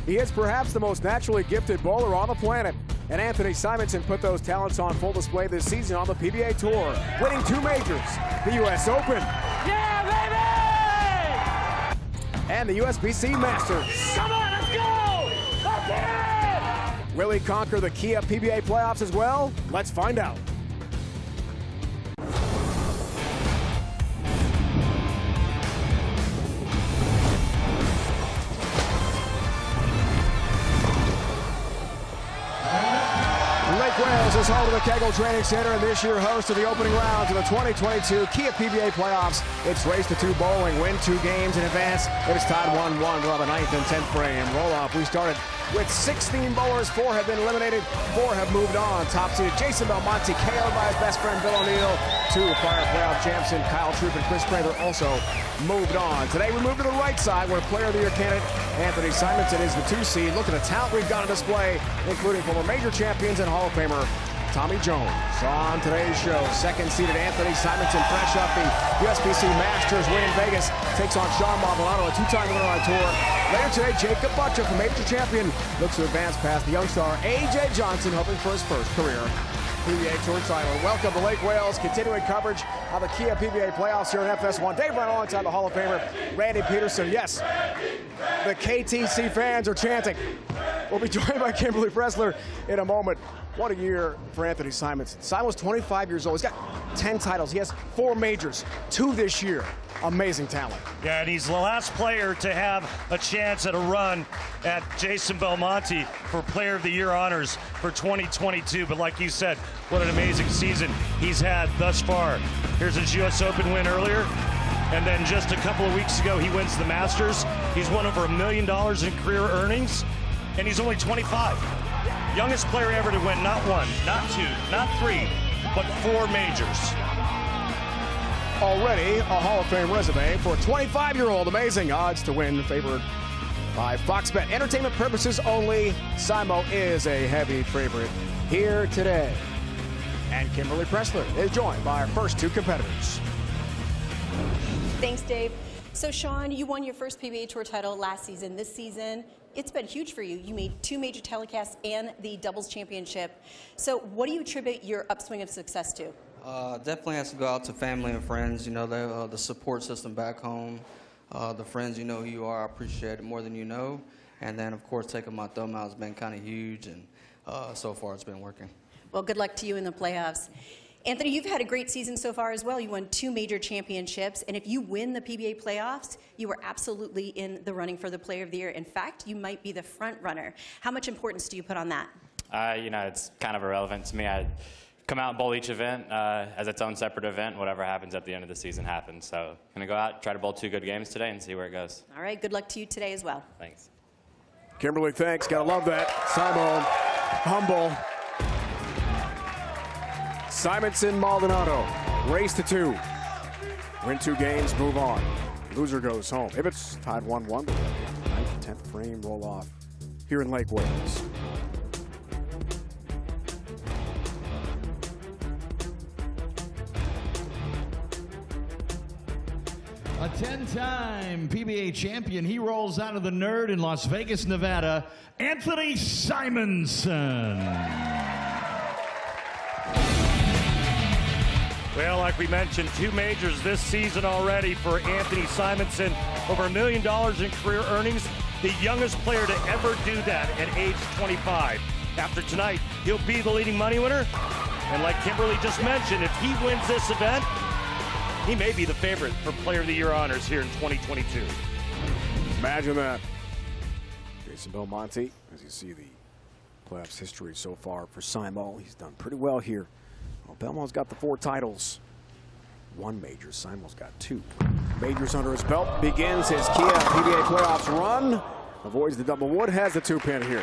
He is perhaps the most naturally gifted bowler on the planet. And Anthony Simonsen put those talents on full display this season on the PBA Tour, winning 2 majors, the U.S. Open. Yeah, baby! And the USBC Masters. Come on, let's go! Let's get it! Will he conquer the Kia PBA Playoffs as well? Let's find out. Lake Wales is home to the Kegel Training Center and this year host of the opening rounds of the 2022 Kia PBA Playoffs. It's race to 2 bowling, win 2 games in advance. It is tied 1-1. We'll have a 9th and 10th frame roll-off. We started with 16 bowlers. 4 have been eliminated. 4 have moved on. Top seed Jason Belmonte, KO'd by his best friend Bill O'Neill. 2 prior playoff champs in Kyle Troop and Chris Prather also moved on. Today we move to the right side where Player of the Year candidate Anthony Simonsen is the 2 seed. Look at the talent we've got on display, including former major champions and Hall of Famer Tommy Jones. On today's show, 2nd seeded Anthony Simonsen, fresh up the USBC Masters win in Vegas, takes on Shawn Maldonado, a 2-time winner on tour. Later today, Jakob, Butturff, the major champion, looks to advance past the young star A.J. Johnson, hoping for his first career PBA Tour title. Welcome to Lake Wales, continuing coverage of the Kia PBA Playoffs here in FS1. Dave Brown alongside the Hall of Famer Randy Peterson. Yes, the KTC fans are chanting. We'll be joined by Kimberly Pressler in a moment. What a year for Anthony Simonsen. Simon's 25 years old. He's got 10 titles. He has 4 majors, 2 this year. Amazing talent. Yeah, and he's the last player to have a chance at a run at Jason Belmonte for Player of the Year honors for 2022. But like you said, what an amazing season he's had thus far. Here's his U.S. Open win earlier. And then just a couple of weeks ago, he wins the Masters. He's won over $1 million in career earnings, and he's only 25. Youngest player ever to win not 1, not 2, not 3, but 4 majors. Already a Hall of Fame resume for a 25-year-old. Amazing odds to win, favored by Fox Bet. Entertainment purposes only. Simo is a heavy favorite here today. And Kimberly Pressler is joined by our first 2 competitors. Thanks, Dave. So, Shawn, you won your first PBA Tour title last season. This season, it's been huge for you. You made 2 major telecasts and the doubles championship. So what do you attribute your upswing of success to? Definitely has to go out to family and friends. You know, the support system back home, the friends you know who you are, I appreciate it more than you know. And then, of course, taking my thumb out has been kind of huge, and so far it's been working. Well, good luck to you in the playoffs. Anthony, you've had a great season so far as well. You won 2 major championships, and if you win the PBA playoffs, you are absolutely in the running for the Player of the Year. In fact, you might be the front runner. How much importance do you put on that? You know, it's kind of irrelevant to me. I come out and bowl each event as its own separate event. Whatever happens at the end of the season happens. So I'm going to go out, try to bowl 2 good games today and see where it goes. All right, good luck to you today as well. Thanks. Kimberly, thanks. Gotta love that. Simon, humble. Simonsen, Maldonado, race to 2. Win 2 games, move on. Loser goes home. If it's tied 1-1, 9th, 10th frame roll off here in Lake Wales. A 10-time PBA champion. He rolls out of the Nerd in Las Vegas, Nevada, Anthony Simonsen. Well, like we mentioned, 2 majors this season already for Anthony Simonsen. Over $1 million in career earnings. The youngest player to ever do that at age 25. After tonight, he'll be the leading money winner. And like Kimberly just mentioned, if he wins this event, he may be the favorite for Player of the Year honors here in 2022. Imagine that. Jason Belmonte, as you see the playoffs history so far for Simo, he's done pretty well here. Well, Belmonte's got the 4 titles. 1 major. Simo's got 2 majors under his belt. Begins his Kia PBA Playoffs run. Avoids the double wood. Has the 2-pin here.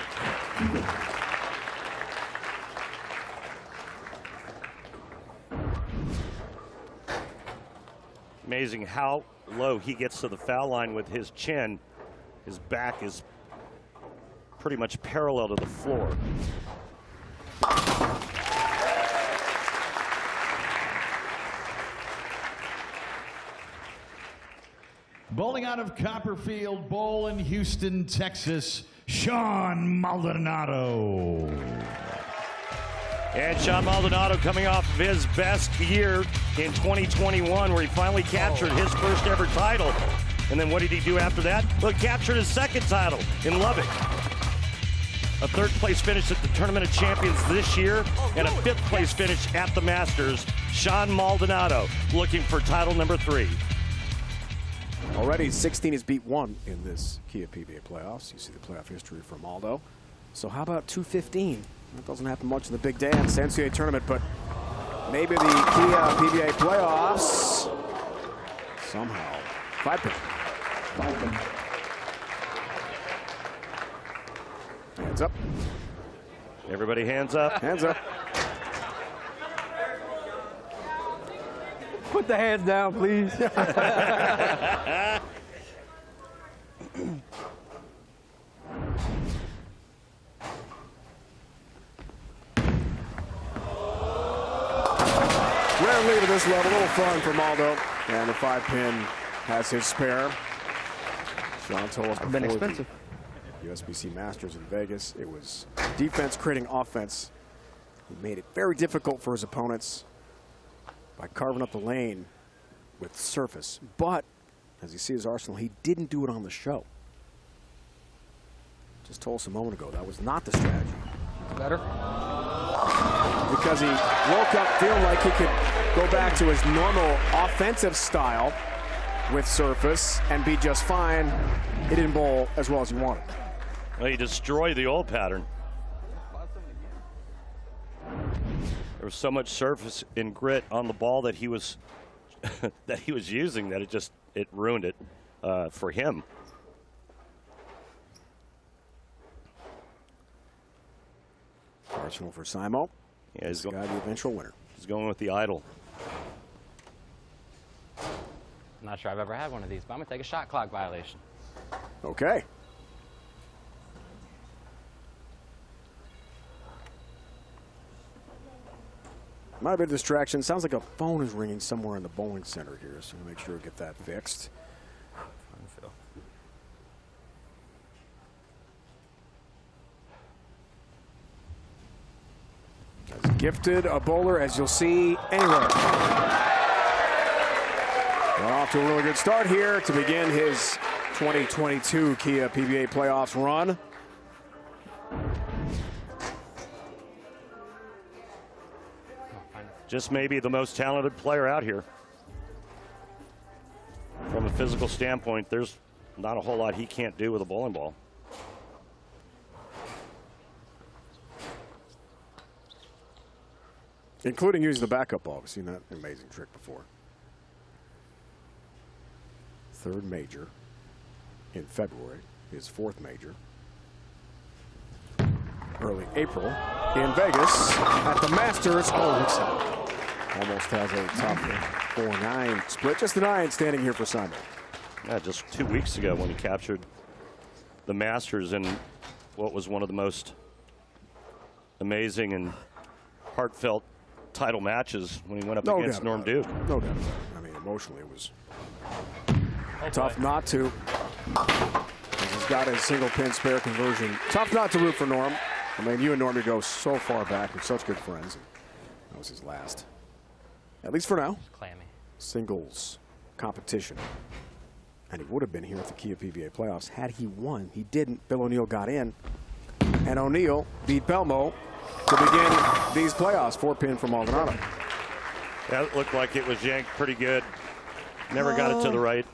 Amazing how low he gets to the foul line with his chin. His back is pretty much parallel to the floor. Bowling out of Copperfield Bowl in Houston, Texas, Shawn Maldonado. And Shawn Maldonado coming off of his best year in 2021, where he finally captured his first ever title. And then what did he do after that? Well, he captured his second title in Lubbock. A third place finish at the Tournament of Champions this year and a fifth place finish at the Masters. Shawn Maldonado looking for title number 3. Already 16 has beat 1 in this Kia PBA playoffs. You see the playoff history for Maldo. So how about 215? That doesn't happen much in the big dance NCAA tournament, but maybe the Kia PBA playoffs somehow. 5-pin. Hands up. Everybody hands up. Hands up. Put the hands down, please. Rare lead at this level. A little fun for Maldo. And the 5-pin has his spare. Shawn told us before Been expensive. the USBC Masters in Vegas, it was defense creating offense. He made it very difficult for his opponents by carving up the lane with surface. But, as you see his arsenal, he didn't do it on the show. Just told us a moment ago, that was not the strategy. Better. Because he woke up feeling like he could go back to his normal offensive style with surface and be just fine. He didn't bowl as well as he wanted. Well, he destroyed the old pattern. There was so much surface and grit on the ball that he was using that it ruined it for him. Arsenal for Simo. Yeah, he's The eventual winner. He's going with the idol. I'm not sure I've ever had one of these, but I'm going to take a shot clock violation. Okay. Might have been a distraction. Sounds like a phone is ringing somewhere in the bowling center here, so we'll make sure we get that fixed. As gifted a bowler as you'll see anywhere. Got off to a really good start here to begin his 2022 Kia PBA Playoffs run. Just maybe the most talented player out here. From a physical standpoint, there's not a whole lot he can't do with a bowling ball. Including using the backup ball. We've seen that amazing trick before. Third major in February, his fourth major. Early April in Vegas at the Masters. Oh, looks like almost has a top 4-9 split. Just a 9 standing here for Simon. Yeah, just 2 weeks ago when he captured the Masters in what was one of the most amazing and heartfelt title matches when he went up against Norm Duke. No doubt about it. I mean, emotionally it was tough not to. He's got his single pin spare conversion. Tough not to root for Norm. I mean, you and Norm go so far back. You're such good friends. That was his last, at least for now, Clammy. singles competition. And he would have been here at the Kia PBA Playoffs had he won. He didn't. Bill O'Neill got in. And O'Neill beat Belmo to begin these playoffs. 4-pin for Maldonado. That looked like it was yanked pretty good. Never got it to the right.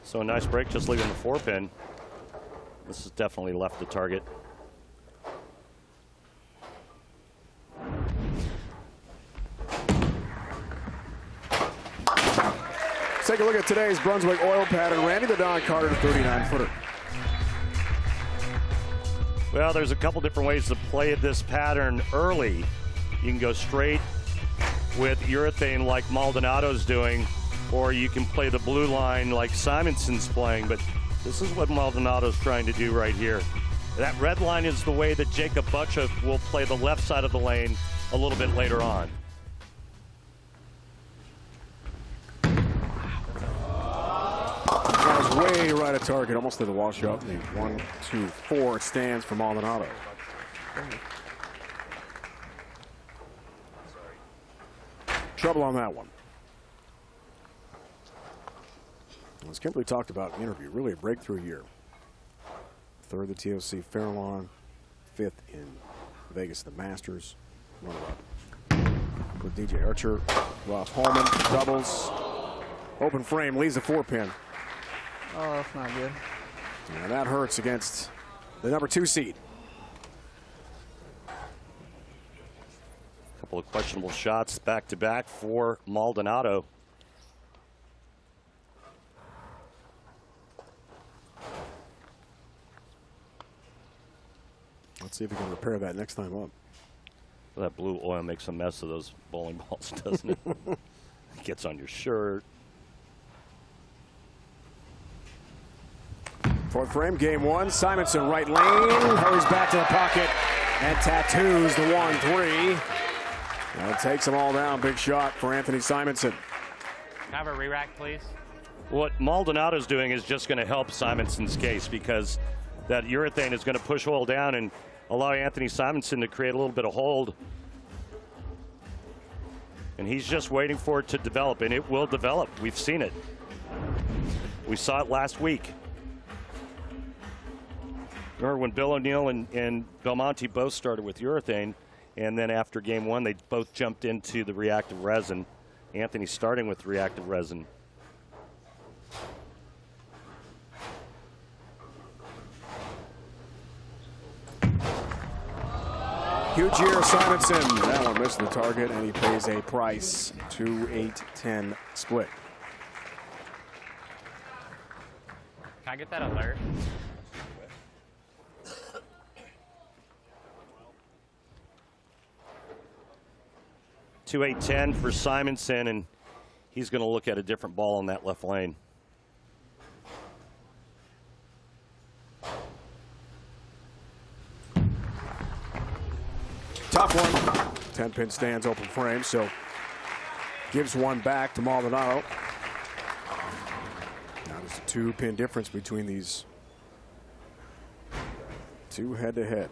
So a nice break, just leaving the 4-pin. This has definitely left the target. Let's take a look at today's Brunswick oil pattern. Randy the Don Carter, 39-footer. Well, there's a couple different ways to play this pattern early. You can go straight with urethane like Maldonado's doing, or you can play the blue line like Simonson's playing, but this is what Maldonado's trying to do right here. That red line is the way that Jakob Butturff will play the left side of the lane a little bit later on. way right at target. Almost did the wash up. 1, 2, 4 stands for Maldonado. Trouble on that one. As Kimberly talked about in the interview, really a breakthrough year. 3rd the TOC Fairlawn, 5th in Vegas the Masters. With DJ Archer, Ross Holman, doubles. Open frame, leaves the 4-pin. Oh, that's not good. And that hurts against the number 2 seed. Couple of questionable shots back-to-back for Maldonado. Let's see if we can repair that next time up. That blue oil makes a mess of those bowling balls, doesn't it? It gets on your shirt. 4th frame, game 1. Simonson, right lane, hurries back to the pocket and tattoos the 1-3. And it takes them all down. Big shot for Anthony Simonsen. Can I have a re-rack, please? What Maldonado's doing is just going to help Simonson's case, because that urethane is going to push oil down and allow Anthony Simonsen to create a little bit of hold. And he's just waiting for it to develop, and it will develop. We've seen it. We saw it last week. Remember when Bill O'Neill and Belmonte both started with urethane, and then after game 1, they both jumped into the reactive resin. Anthony starting with reactive resin. Huge year, Simonson. That one missed the target, and he pays a price. 2-8-10 split. Can I get that alert? Two 8-10 for Simonson, and he's going to look at a different ball in that left lane. Tough one. 10-pin stands, open frame, so gives one back to Maldonado. Now there's a 2-pin difference between these two head-to-head.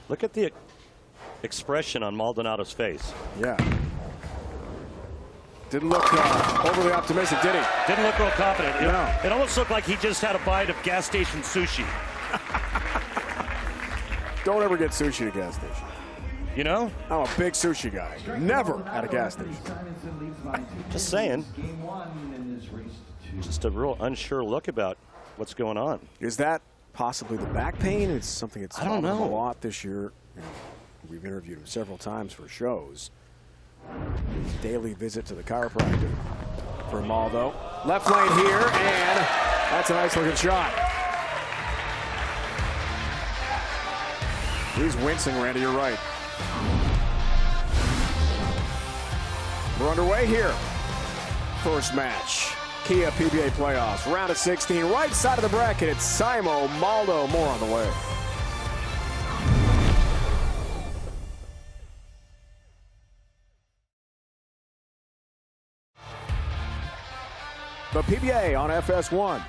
Look at the expression on Maldonado's face. Yeah. Didn't look overly optimistic, did he? Didn't look real confident. No. It almost looked like he just had a bite of gas station sushi. Don't ever get sushi at a gas station. You know? I'm a big sushi guy. Never at a gas station. Just saying. Just a real unsure look about what's going on. Is that possibly the back pain? It's something that's I don't know. a lot this year. We've interviewed him several times for shows. His daily visit to the chiropractor for Maldo. Left lane here, and that's a nice looking shot. He's wincing, Randy, you're right. We're underway here. First match, Kia PBA Playoffs, round of 16, right side of the bracket. It's Simo, Maldo, more on the way. The PBA on FS1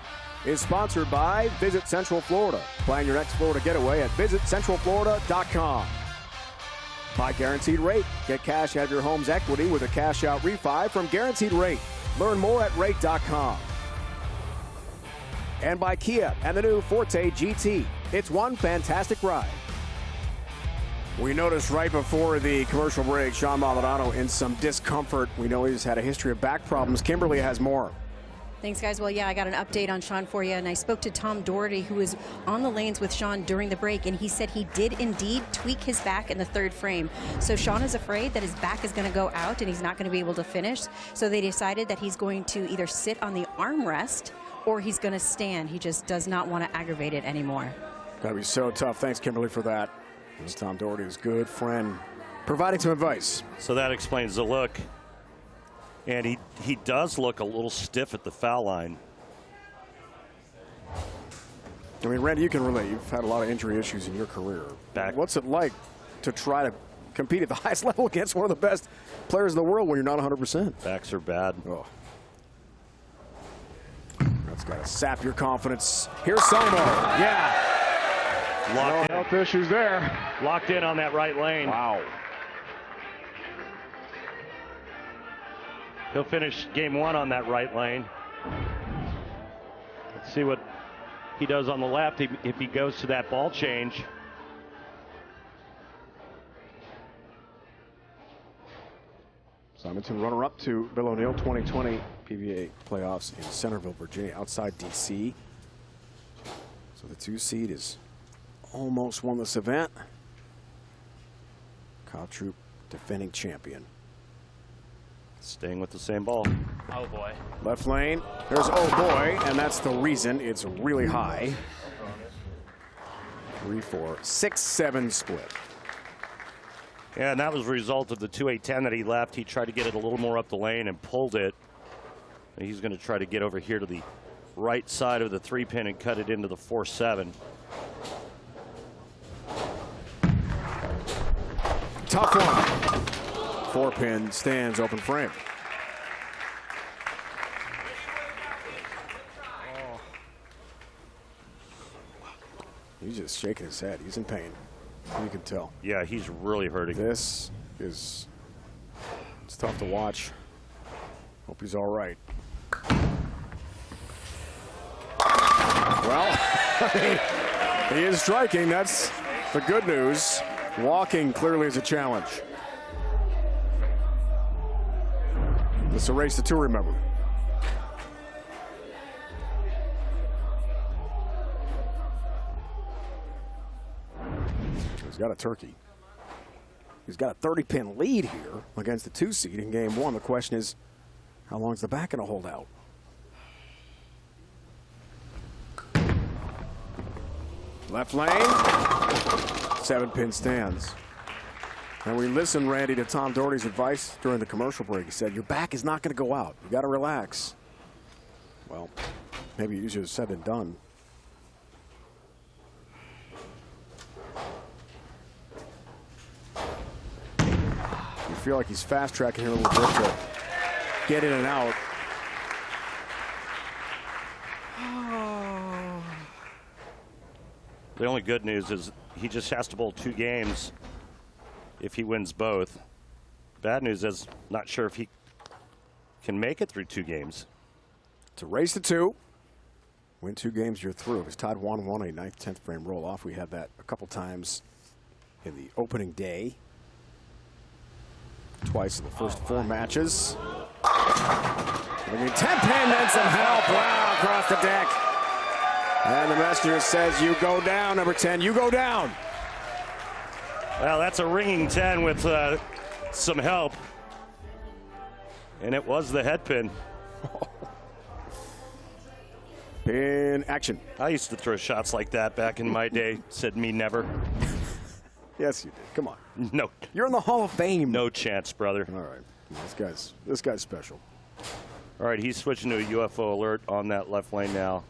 is sponsored by Visit Central Florida. Plan your next Florida getaway at visitcentralflorida.com. By Guaranteed Rate. Get cash out of your home's equity with a cash out refi from Guaranteed Rate. Learn more at rate.com. And by Kia and the new Forte GT. It's one fantastic ride. We noticed right before the commercial break, Shawn Maldonado in some discomfort. We know he's had a history of back problems. Kimberly has more. Thanks, guys. Well, yeah, I got an update on Shawn for you, and I spoke to Tom Doherty, who was on the lanes with Shawn during the break, and he said he did indeed tweak his back in the 3rd frame. So Shawn is afraid that his back is going to go out and he's not going to be able to finish. So they decided that he's going to either sit on the armrest or he's going to stand. He just does not want to aggravate it anymore. That'd be so tough. Thanks, Kimberly, for that. This is Tom Doherty's good friend providing some advice. So that explains the look. And he does look a little stiff at the foul line. I mean, Randy, you can relate. You've had a lot of injury issues in your career. What's it like to try to compete at the highest level against one of the best players in the world when you're not 100%? Backs are bad. Oh. That's got to sap your confidence. Here's Samo. Yeah. No health issues there. Locked in on that right lane. Wow. He'll finish game 1 on that right lane. Let's see what he does on the left if he goes to that ball change. Simonson runner-up to Bill O'Neill 2020 PBA Playoffs in Centerville, Virginia, outside D.C. So the 2 seed is almost won this event. Kyle Troop, defending champion. Staying with the same ball. Oh boy. Left lane, there's oh boy, and that's the reason it's really high. 3-4, 6-7 split. Yeah, and that was a result of the 2-8-10 that he left. He tried to get it a little more up the lane and pulled it. And he's going to try to get over here to the right side of the 3-pin and cut it into the 4-7. Tough one. 4-pin stands open frame. He's just shaking his head. He's in pain. You can tell. Yeah, he's really hurting. This is, it's tough to watch. Hope he's all right. Well, he is striking. That's the good news. Walking clearly is a challenge. It's a race to 2, remember. He's got a turkey. He's got a 30-pin lead here against the 2 seed in game 1. The question is, how long is the back going to hold out? Left lane, 7-pin stands. And we listened, Randy, to Tom Doherty's advice during the commercial break. He said, your back is not going to go out. You got to relax. Well, maybe easier said than done. You feel like he's fast tracking here a little bit to get in and out. The only good news is he just has to bowl 2 games if he wins both. Bad news is not sure if he can make it through 2 games. It's a race to 2. Win 2 games, you're through. If it's tied 1-1, a 9th, 10th frame roll off. We had that a couple times in the opening day. Twice in the first 4 matches. 10-pin and some help. Wow, across the deck. And the messenger says, you go down, number 10, you go down. Well, that's a ringing 10 with some help. And it was the head pin. Pin action. I used to throw shots like that back in my day. Said me never. Yes, you did. Come on. No. You're in the Hall of Fame. No chance, brother. All right. This guy's special. All right, he's switching to a UFO alert on that left lane now.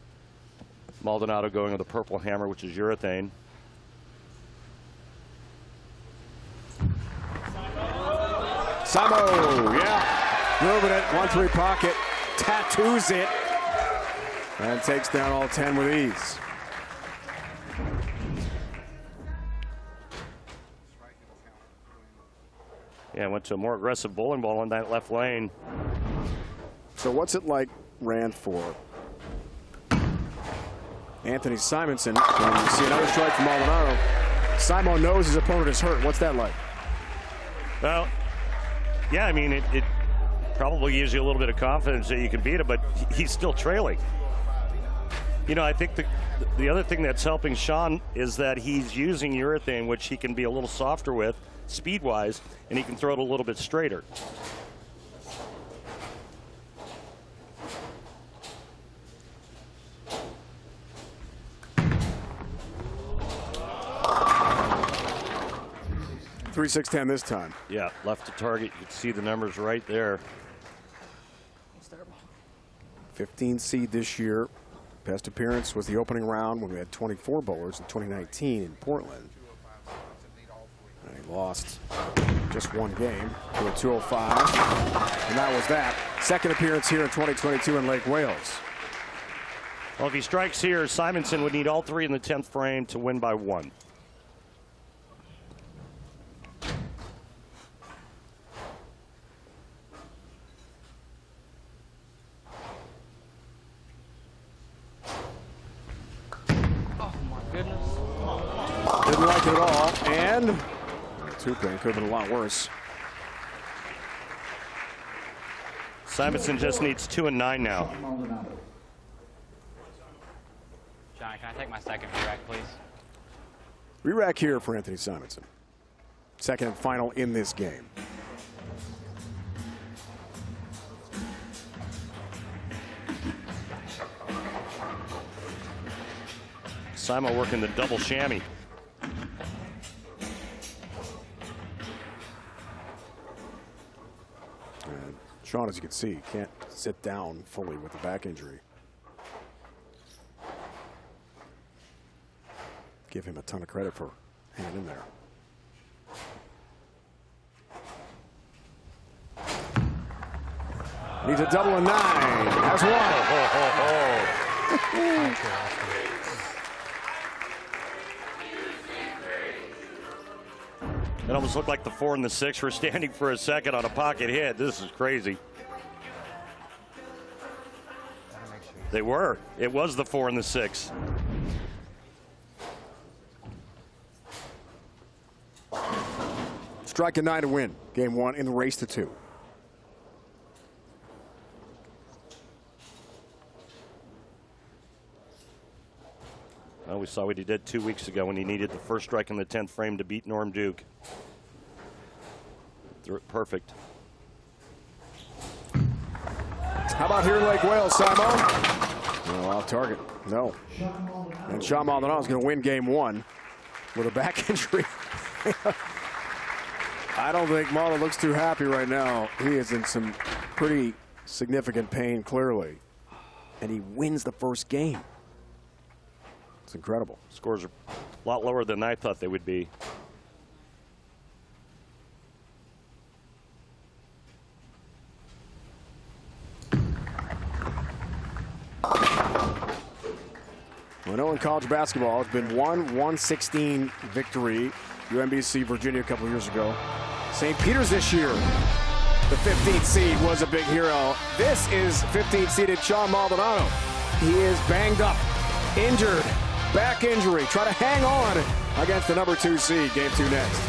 Maldonado going with the purple hammer, which is urethane. Samo, yeah. Moving it, 1-3 pocket. Tattoos it. And takes down all 10 with ease. Yeah, went to a more aggressive bowling ball in that left lane. So what's it like, Rand, for Anthony Simonsen when you see another strike from Maldonado? Simon knows his opponent is hurt. What's that like? Well, yeah, I mean, it probably gives you a little bit of confidence that you can beat him, but he's still trailing. You know, I think the other thing that's helping Shawn is that he's using urethane, which he can be a little softer with, speed-wise, and he can throw it a little bit straighter. Three 6-10 this time. Yeah, left to target. You can see the numbers right there. 15 seed this year. Best appearance was the opening round when we had 24 bowlers in 2019 in Portland. And he lost just 1 game to a 205. And that was that. Second appearance here in 2022 in Lake Wales. Well, if he strikes here, Simonson would need all three in the 10th frame to win by 1. Oh, my goodness. Didn't like it at all. And two-pin could have been a lot worse. Simonson just needs 2 and 9 now. Shawn, can I take my second re-rack, please? Re-rack here for Anthony Simonsen. Second and final in this game. Simo working the double chamois. And Shawn, as you can see, can't sit down fully with the back injury. Give him a ton of credit for hanging in there. Needs a double and 9. Has one. It almost looked like the 4 and the 6 were standing for a second on a pocket hit. This is crazy. They were. It was the 4 and the 6. Strike a 9 to win game 1 in the race to 2. Well, we saw what he did 2 weeks ago when he needed the first strike in the 10th frame to beat Norm Duke. Threw it perfect. How about here in Lake Wales, Simo? No, off target. No. And Shawn Maldonado is going to win game 1 with a back injury. I don't think Maldo looks too happy right now. He is in some pretty significant pain, clearly. And he wins the first game. It's incredible. Scores are a lot lower than I thought they would be. We know in college basketball, it's been 1-116 victory. UMBC, Virginia a couple of years ago. St. Peter's this year. The 15th seed was a big hero. This is 15th seeded Shawn Maldonado. He is banged up, injured, back injury. Try to hang on against the number 2 seed. Game 2 next.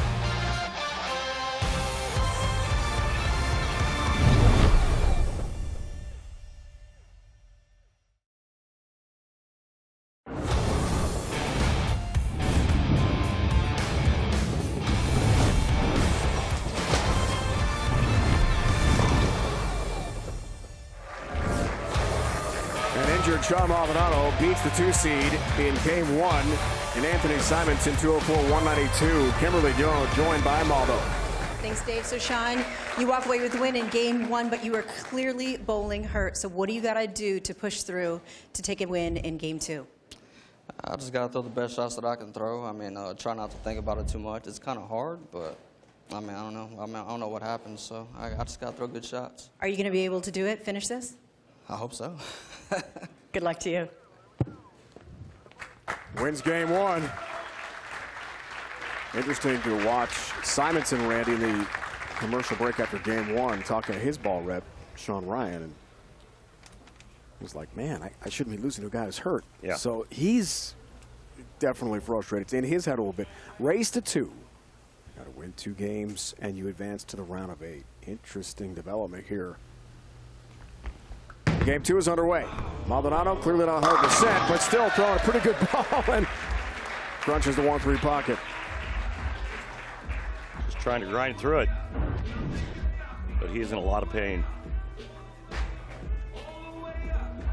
Shawn Maldonado beats the 2 seed in game 1. And Anthony Simonsen, 204-192. Kimberly joined by Maldo. Thanks, Dave. So, Shawn, you walk away with the win in game 1, but you were clearly bowling hurt. So what do you got to do to push through to take a win in game 2? I just got to throw the best shots that I can throw. I mean, try not to think about it too much. It's kind of hard, but I mean, I don't know. I don't know what happens, so I just got to throw good shots. Are you going to be able to do it, finish this? I hope so. Good luck to you. Wins game 1. Interesting to watch Simonson, Randy, in the commercial break after game 1, talking to his ball rep, Sean Ryan. And he's like, man, I shouldn't be losing to a guy who's hurt. Yeah. So he's definitely frustrated. It's in his head a little bit. Race to 2. Got to win 2 games, and you advance to the round of 8. Interesting development here. Game 2 is underway. Maldonado clearly not 100%, but still throwing a pretty good ball and crunches the 1-3 pocket. Just trying to grind through it. But he's in a lot of pain.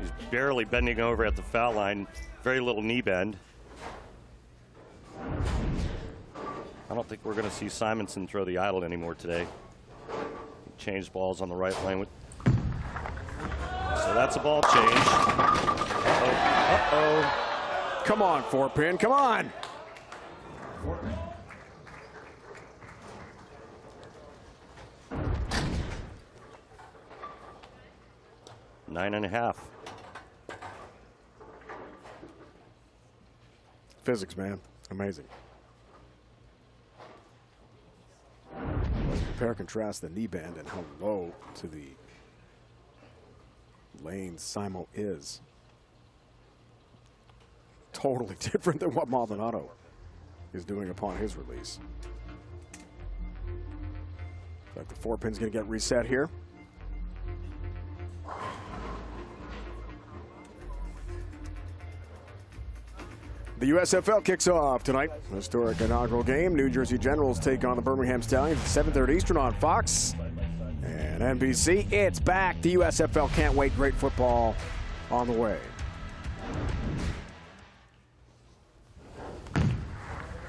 He's barely bending over at the foul line. Very little knee bend. I don't think we're going to see Simonson throw the idle anymore today. He changed balls on the right lane with. So that's a ball change. Uh-oh. Come on, 4-pin, come on. Nine and a half. Physics, man. Amazing. Compare and contrast the knee bend and how low to the lane Simo is. Totally different than what Maldonado is doing upon his release. But the 4-pin's going to get reset here. The USFL kicks off tonight. Historic inaugural game. New Jersey Generals take on the Birmingham Stallions at 7:30 Eastern on Fox and NBC. It's back. The USFL can't wait. Great football on the way.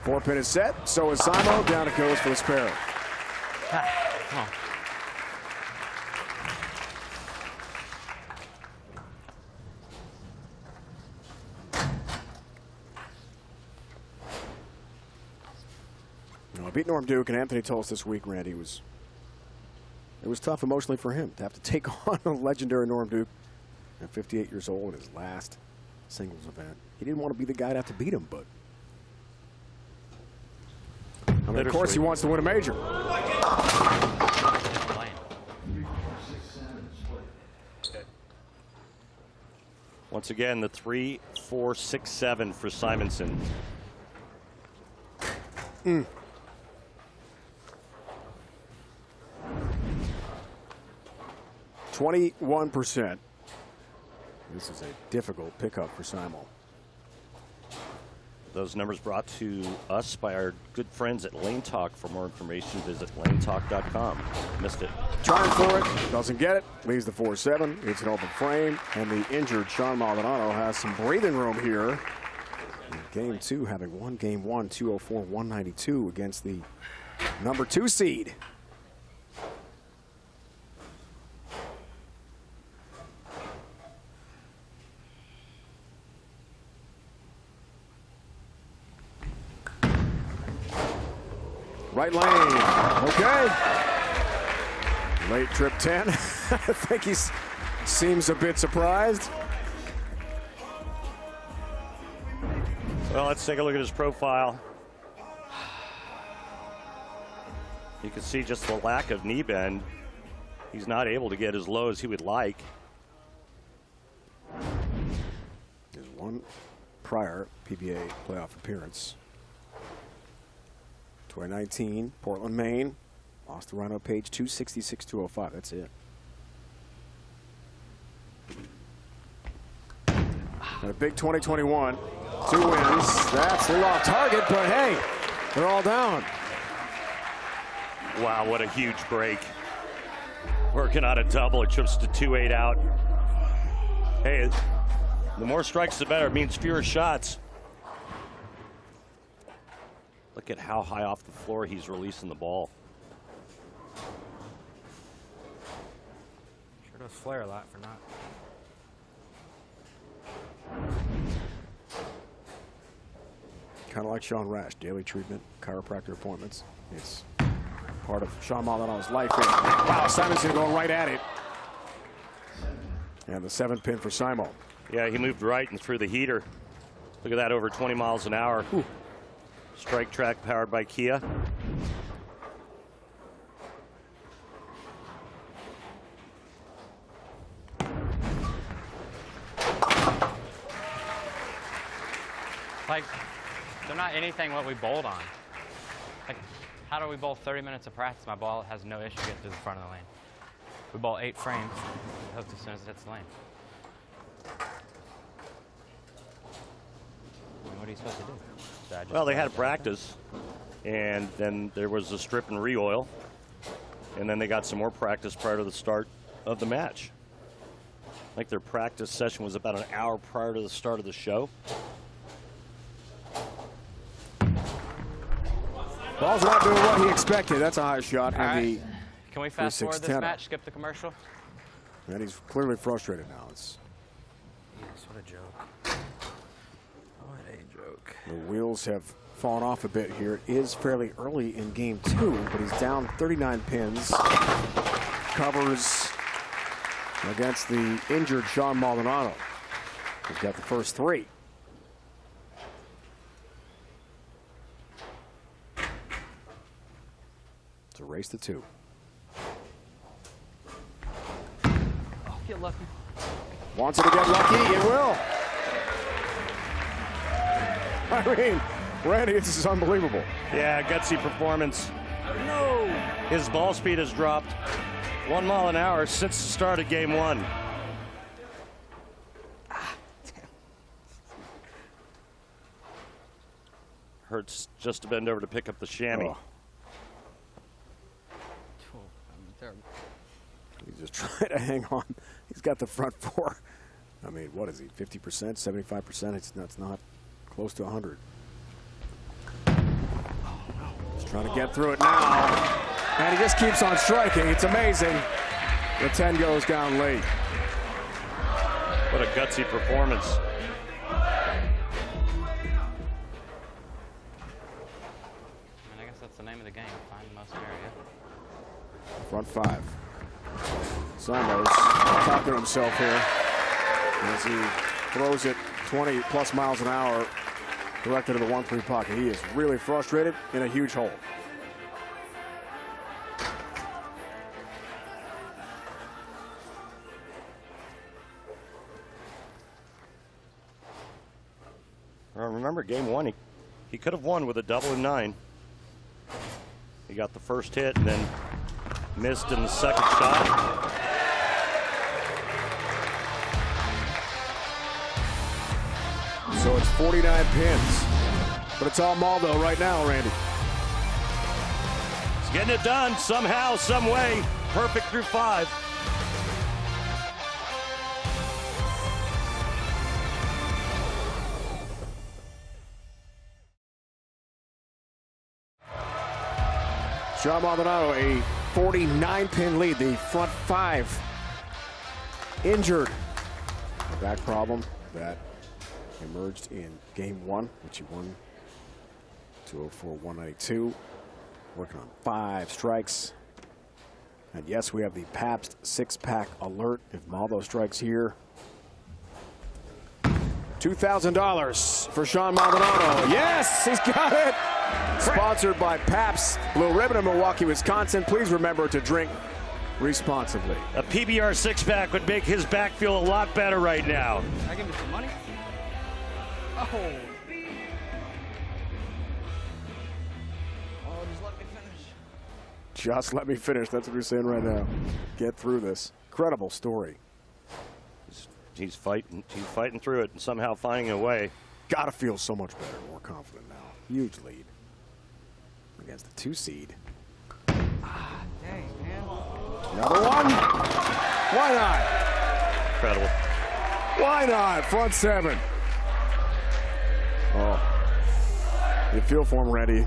4-pin is set. So is Simo. Down it goes for the spare. Come on. I beat Norm Duke, and Anthony told us this week, Randy, it was tough emotionally for him to have to take on a legendary Norm Duke at 58 years old in his last singles event. He didn't want to be the guy to have to beat him, but I mean, of course he wants to win a major. Once again, the 3, 4, 6, 7 for Simonson. 21%. This is a difficult pickup for Simo. Those numbers brought to us by our good friends at Lane Talk. For more information, visit lanetalk.com. Missed it. Trying for it, doesn't get it, leaves the 4-7. It's an open frame, and the injured Shawn Maldonado has some breathing room here. In game 2, having won game 1, 204-192 against the number 2 seed. Right lane. Okay. Late trip 10. I think he seems a bit surprised. Well, let's take a look at his profile. You can see just the lack of knee bend. He's not able to get as low as he would like. There's one prior PBA playoff appearance. 2019, Portland, Maine. Lost to Rhino Page 266-205. That's it. And a big 2021. 2 wins. That's a little off target, but hey, they're all down. Wow, what a huge break. Working on a double. It trips to 2-8 out. Hey, the more strikes, the better. It means fewer shots. Look at how high off the floor he's releasing the ball. Sure does flare a lot for not. Kind of like Sean Rash, daily treatment, chiropractor appointments. It's part of Shawn Maldonado's life here. Wow, Simonson going right at it. And the 7-pin for Simo. Yeah, he moved right and threw the heater. Look at that, over 20 miles an hour. Whew. Strike track powered by Kia. Like, they're not anything what we bowled on. Like, how do we bowl 30 minutes of practice? My ball has no issue getting to the front of the lane. We bowl 8 frames, hooked as soon as it hits the lane. What are you supposed to do? Well, they had a practice, and then there was a strip and re-oil, and then they got some more practice prior to the start of the match. I think their practice session was about an hour prior to the start of the show. Ball's not doing what he expected. That's a high shot. All right. Can we fast forward this match, skip the commercial? And he's clearly frustrated now. It's Yes, what a joke. What a joke. the wheels have fallen off a bit here. It is fairly early in game 2, but he's down 39 pins. Covers against the injured Shawn Maldonado. He's got the first 3. race to 2. Oh, get lucky. Wants it to get lucky. It will. I mean, Randy, this is unbelievable. Yeah, gutsy performance. No! His ball speed has dropped 1 mile an hour since the start of game 1. Hurts just to bend over to pick up the chamois. Oh, I'm terrible. He's just trying to hang on. He's got the front 4. I mean, what is he, 50%, 75%? It's not close to 100. He's trying to get through it now. And he just keeps on striking. It's amazing. The 10 goes down late. What a gutsy performance. I guess that's the name of the game. Find most area. Front 5. Simons talking to himself here as he throws it 20+ miles an hour directed to the 1-3 pocket. He is really frustrated in a huge hole. Remember, game 1, he could have won with a double and 9. He got the first hit and then missed in the second shot. So it's 49 pins. But it's all Maldo right now, Randy. He's getting it done somehow, some way. Perfect through 5. Shawn Maldonado, a 49-pin lead. The front 5 injured. A back problem that emerged in game 1, which he won 204-192. Working on 5 strikes. And yes, we have the Pabst 6-pack alert. If Maldo strikes here, $2,000 for Shawn Maldonado. Yes, he's got it. Sponsored by Pabst Blue Ribbon of Milwaukee, Wisconsin. Please remember to drink responsibly. A PBR 6-pack would make his back feel a lot better right now. Can I give me some money? Oh. Oh, just let me finish. Just let me finish. That's what you're saying right now. Get through this. Incredible story. He's fighting through it and somehow finding a way. Gotta feel so much better, more confident now. Huge lead against the 2 seed. Ah, dang, man. Another one. Why not? Incredible. Why not? Front 7. Oh, you feel for him, Randy.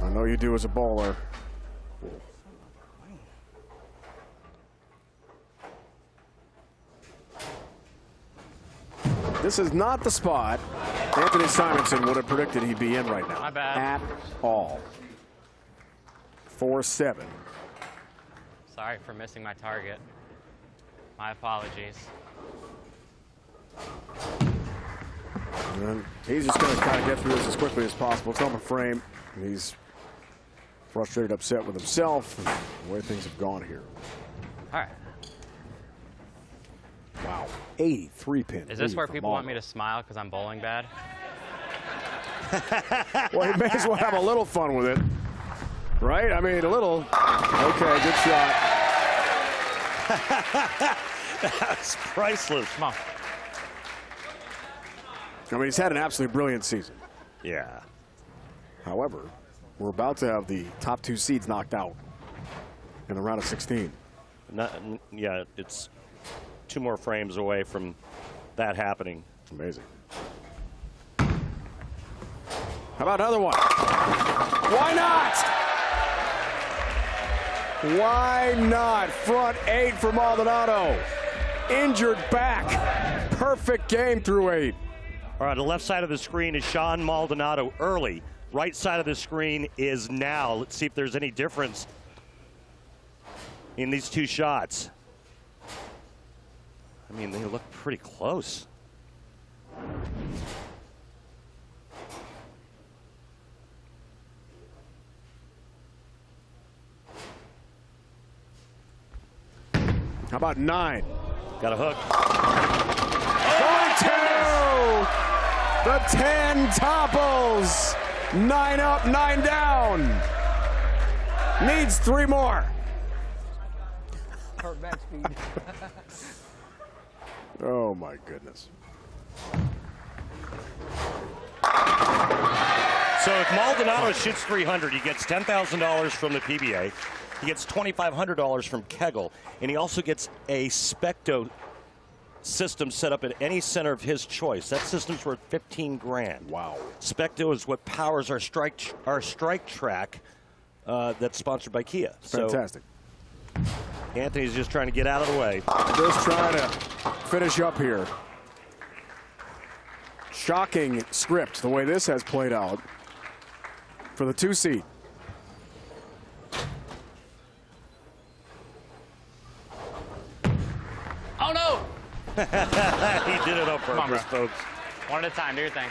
I know you do as a bowler. This is not the spot Anthony Simonsen would have predicted he'd be in right now. My bad. At all. 4-7. Sorry for missing my target. My apologies. And he's just going to kind of get through this as quickly as possible. It's on the frame. He's frustrated, upset with himself, and the way things have gone here. All right. Wow, 83 pin. Is this where people want me to smile because I'm bowling bad? Well, you may as well have a little fun with it, right? I mean, a little. Okay, good shot. That's priceless. Come on. I mean, he's had an absolutely brilliant season. Yeah. However, we're about to have the top 2 seeds knocked out in the round of 16. Yeah, it's 2 more frames away from that happening. Amazing. How about another one? Why not? Why not? Front 8 for Maldonado. Injured back. Perfect game through 8. All right, the left side of the screen is Shawn Maldonado early. Right side of the screen is now. Let's see if there's any difference in these 2 shots. I mean, they look pretty close. How about 9? Got a hook. Going to the 10 topples. 9 up, 9 down. Needs 3 more. Hurt back speed. Oh my goodness. So if Maldonado shoots 300, he gets $10,000 from the PBA. He gets $2,500 from Kegel, and he also gets a Specto system set up at any center of his choice. That system's worth $15,000. Wow. Specto is what powers our strike track that's sponsored by Kia. Fantastic. So Anthony's just trying to get out of the way. Just trying to finish up here. Shocking script, the way this has played out for the 2 seed. Oh, no! He did it on purpose, folks. One at a time. Do your thing.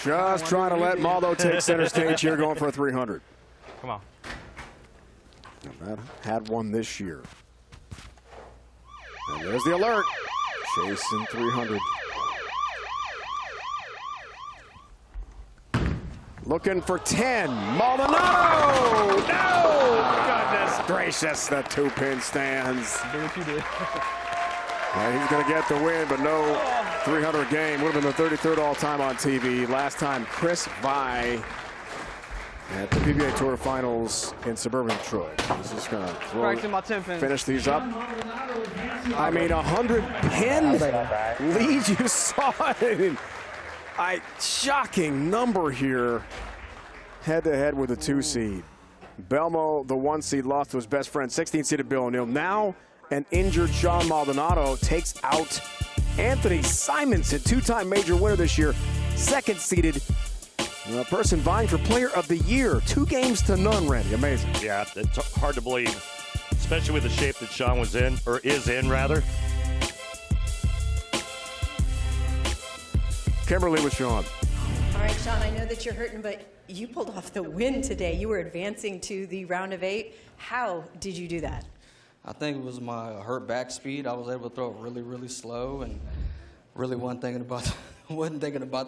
Just trying to let Maldo take center stage here, going for a 300. Come on. That had one this year. And there's the alert. Chasing 300. Looking for 10. Maldonado! No! Goodness gracious, the 2-pin stands. Do what you did. And he's going to get the win, but no 300 game. Would have been the 33rd all-time on TV. Last time, Chris Vi at the PBA Tour Finals in suburban Detroit. He's just going to Practicing my 10 pins. finish these up. I mean, 100 pin lead. You saw it. Shocking number here. Head-to-head with the 2 seed. Belmo, the 1 seed, lost to his best friend, 16-seeded Bill O'Neill. Now an injured Shawn Maldonado takes out Anthony Simonsen, 2-time major winner this year, 2nd-seeded person vying for Player of the Year. 2 games to none, Randy. Amazing. Yeah, it's hard to believe, especially with the shape that Shawn was in, or is in, rather. Kimberly with Shawn. All right, Shawn, I know that you're hurting, but you pulled off the win today. You were advancing to the round of 8. How did you do that? I think it was my hurt back speed. I was able to throw it really, really slow, and really wasn't thinking about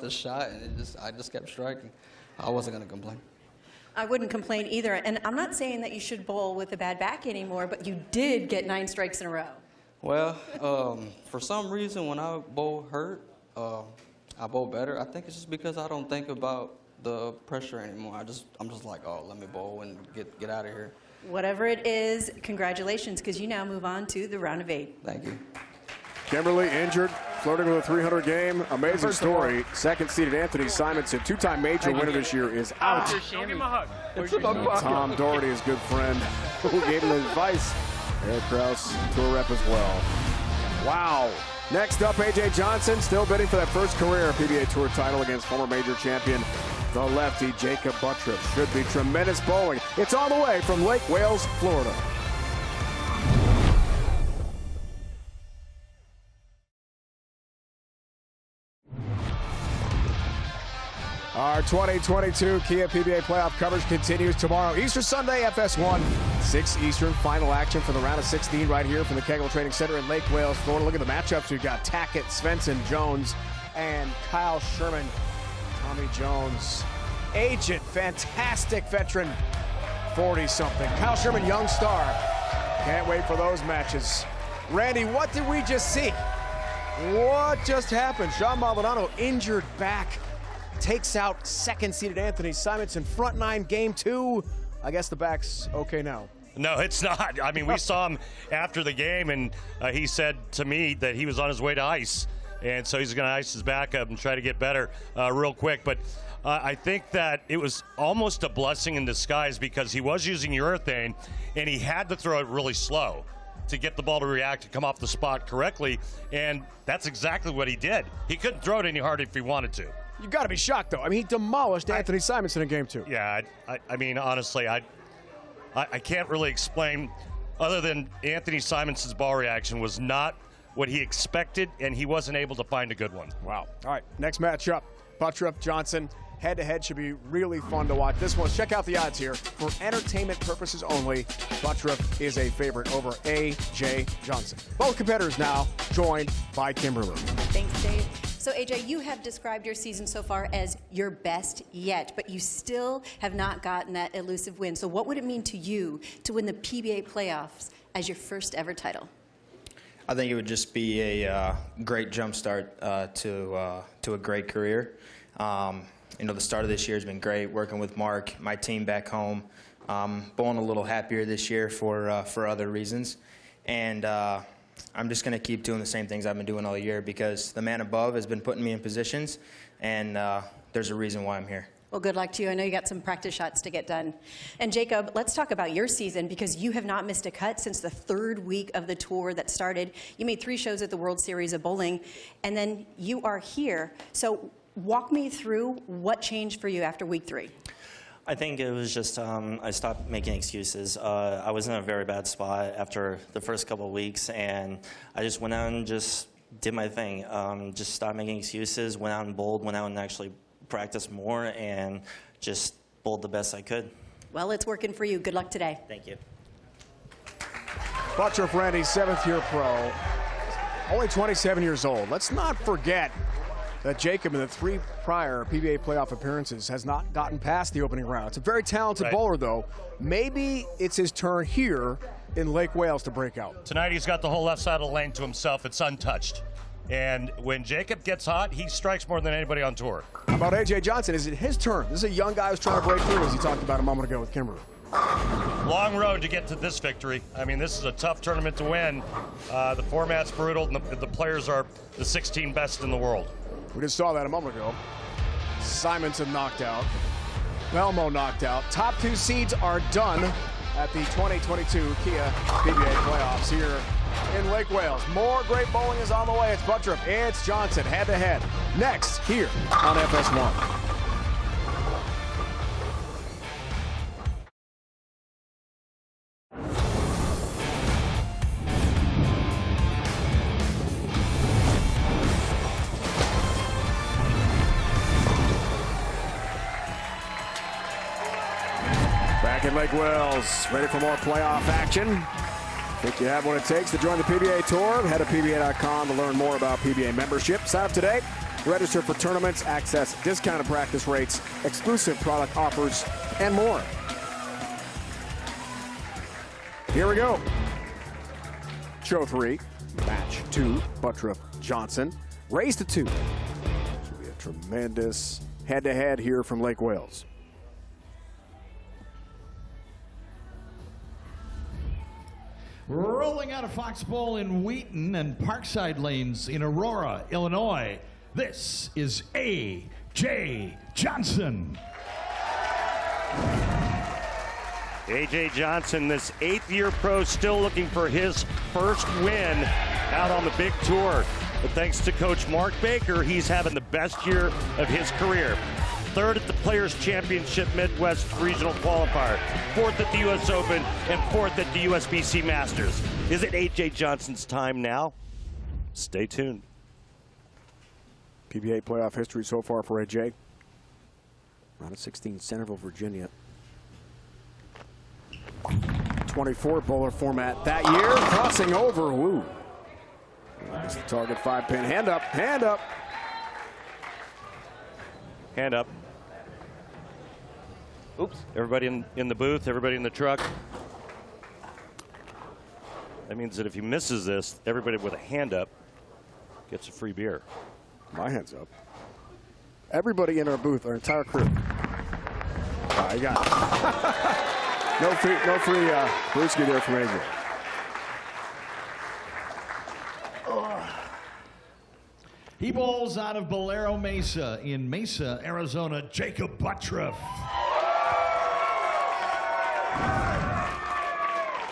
the shot, and I just kept striking. I wasn't going to complain. I wouldn't complain either, and I'm not saying that you should bowl with a bad back anymore, but you did get 9 strikes in a row. Well, for some reason, when I bowl hurt, I bowl better. I think it's just because I don't think about the pressure anymore. I'm just like, oh, let me bowl and get out of here. Whatever it is, congratulations, because you now move on to the round of 8. Thank you. Kimberly injured, flirting with a 300 game. Amazing story. 2nd-seeded Anthony Simonsen, 2-time major winner this year, is out. Don't give him a hug. Tom Doherty, his good friend, who gave him advice. Eric Krause, tour rep as well. Wow. Next up, A.J. Johnson, still bidding for that first career PBA Tour title against former major champion, the lefty Jakob Butturff. Should be tremendous bowling. It's on the way from Lake Wales, Florida. Our 2022 Kia PBA Playoff coverage continues tomorrow, Easter Sunday, FS1, 6 Eastern, final action for the round of 16 right here from the Kegel Training Center in Lake Wales, Florida. Look at the matchups. We've got Tackett, Svensson, Jones, and Kyle Sherman. Tommy Jones, agent, fantastic veteran, 40-something. Kyle Sherman, young star. Can't wait for those matches. Randy, what did we just see? What just happened? Shawn Maldonado, injured back, takes out 2nd-seeded Anthony Simonsen. Front 9, game 2. I guess the back's okay now. No, it's not. I mean, we saw him after the game, and he said to me that he was on his way to ice. And so he's going to ice his back up and try to get better real quick. But I think that it was almost a blessing in disguise because he was using urethane, and he had to throw it really slow to get the ball to react and come off the spot correctly. And that's exactly what he did. He couldn't throw it any harder if he wanted to. You got to be shocked, though. I mean, he demolished Anthony Simonsen in game 2. Yeah, I mean, honestly, I can't really explain other than Anthony Simonsen's ball reaction was not what he expected, and he wasn't able to find a good one. Wow. All right, next matchup, Butturff, Johnson. Head-to-head should be really fun to watch. This one, check out the odds here. For entertainment purposes only, Butturff is a favorite over A.J. Johnson. Both competitors now joined by Kimberly. Thanks, Dave. So, AJ, you have described your season so far as your best yet, but you still have not gotten that elusive win. So what would it mean to you to win the PBA Playoffs as your first ever title? I think it would just be a great jump start to a great career. You know, the start of this year has been great, working with Mark, my team back home. Bowling a little happier this year for other reasons. And I'm just going to keep doing the same things I've been doing all year because the man above has been putting me in positions, and there's a reason why I'm here. Well, good luck to you. I know you got some practice shots to get done. And Jakob, let's talk about your season because you have not missed a cut since the 3rd week of the tour that started. You made 3 shows at the World Series of Bowling, and then you are here. So walk me through what changed for you after week 3. I think it was just I stopped making excuses. I was in a very bad spot after the first couple of weeks, and I just went out and just did my thing. Just stopped making excuses, went out and bowled, went out and actually practiced more, and just bowled the best I could. Well, it's working for you. Good luck today. Thank you. Butturff Randy, 7th-year pro, only 27 years old. Let's not forget that Jakob in the 3 prior PBA playoff appearances has not gotten past the opening round. It's a very talented bowler, though. Maybe it's his turn here in Lake Wales to break out. Tonight he's got the whole left side of the lane to himself. It's untouched. And when Jakob gets hot, he strikes more than anybody on tour. How about A.J. Johnson? Is it his turn? This is a young guy who's trying to break through, as he talked about a moment ago with Kimberly. Long road to get to this victory. I mean, this is a tough tournament to win. The format's brutal, and the players are the 16 best in the world. We just saw that a moment ago. Simonson knocked out. Belmonte knocked out. Top 2 seeds are done at the 2022 Kia PBA Playoffs here in Lake Wales. More great bowling is on the way. It's Butturff, it's Johnson, head-to-head. Next, here on FS1. Back in Lake Wales, ready for more playoff action. Think you have what it takes to join the PBA Tour? Head to PBA.com to learn more about PBA membership. Sign up today, register for tournaments, access discounted practice rates, exclusive product offers, and more. Here we go. Show 3, match 2, Butturff Johnson. Race to 2. Should be a tremendous head-to-head here from Lake Wales. Rolling out of Fox Bowl in Wheaton and Parkside Lanes in Aurora, Illinois, this is A.J. Johnson. A.J. Johnson, this 8th-year pro, still looking for his first win out on the big tour. But thanks to Coach Mark Baker, he's having the best year of his career. 3rd at the Players' Championship Midwest Regional Qualifier, 4th at the U.S. Open, and 4th at the USBC Masters. Is it A.J. Johnson's time now? Stay tuned. PBA playoff history so far for A.J. Round of 16, Centerville, Virginia. 24 bowler format that year, crossing over. Woo. That's the target 5-pin. Hand up, hand up. Hand up. Oops. Everybody in the booth, everybody in the truck. That means that if he misses this, everybody with a hand up gets a free beer. My hand's up. Everybody in our booth, our entire crew. Ah, you got it. no free brewski there from AJ. He bowls out of Bolero Mesa in Mesa, Arizona, Jakob Butturff.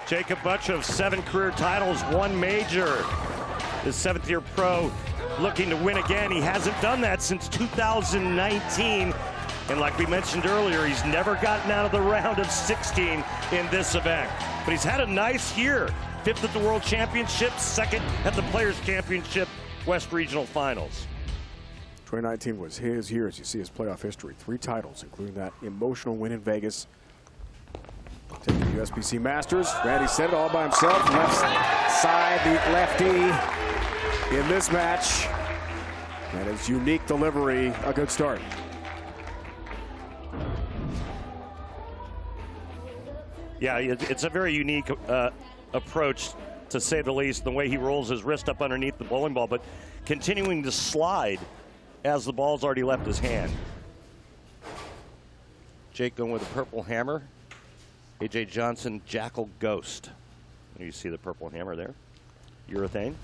Jakob Butturff, 7 career titles, 1 major. His 7th-year pro looking to win again. He hasn't done that since 2019. And like we mentioned earlier, he's never gotten out of the round of 16 in this event. But he's had a nice year. 5th at the World Championship, 2nd at the Players' Championship West Regional Finals. 2019 was his year, as you see his playoff history. 3 titles, including that emotional win in Vegas. Taking the USBC Masters. Randy said it all by himself. Left side, the lefty in this match. And his unique delivery, a good start. Yeah, it's a very unique approach, to say the least, the way he rolls his wrist up underneath the bowling ball, but continuing to slide as the ball's already left his hand. Jake going with a purple hammer. AJ Johnson, Jackal Ghost. You see the purple hammer there. Urethane.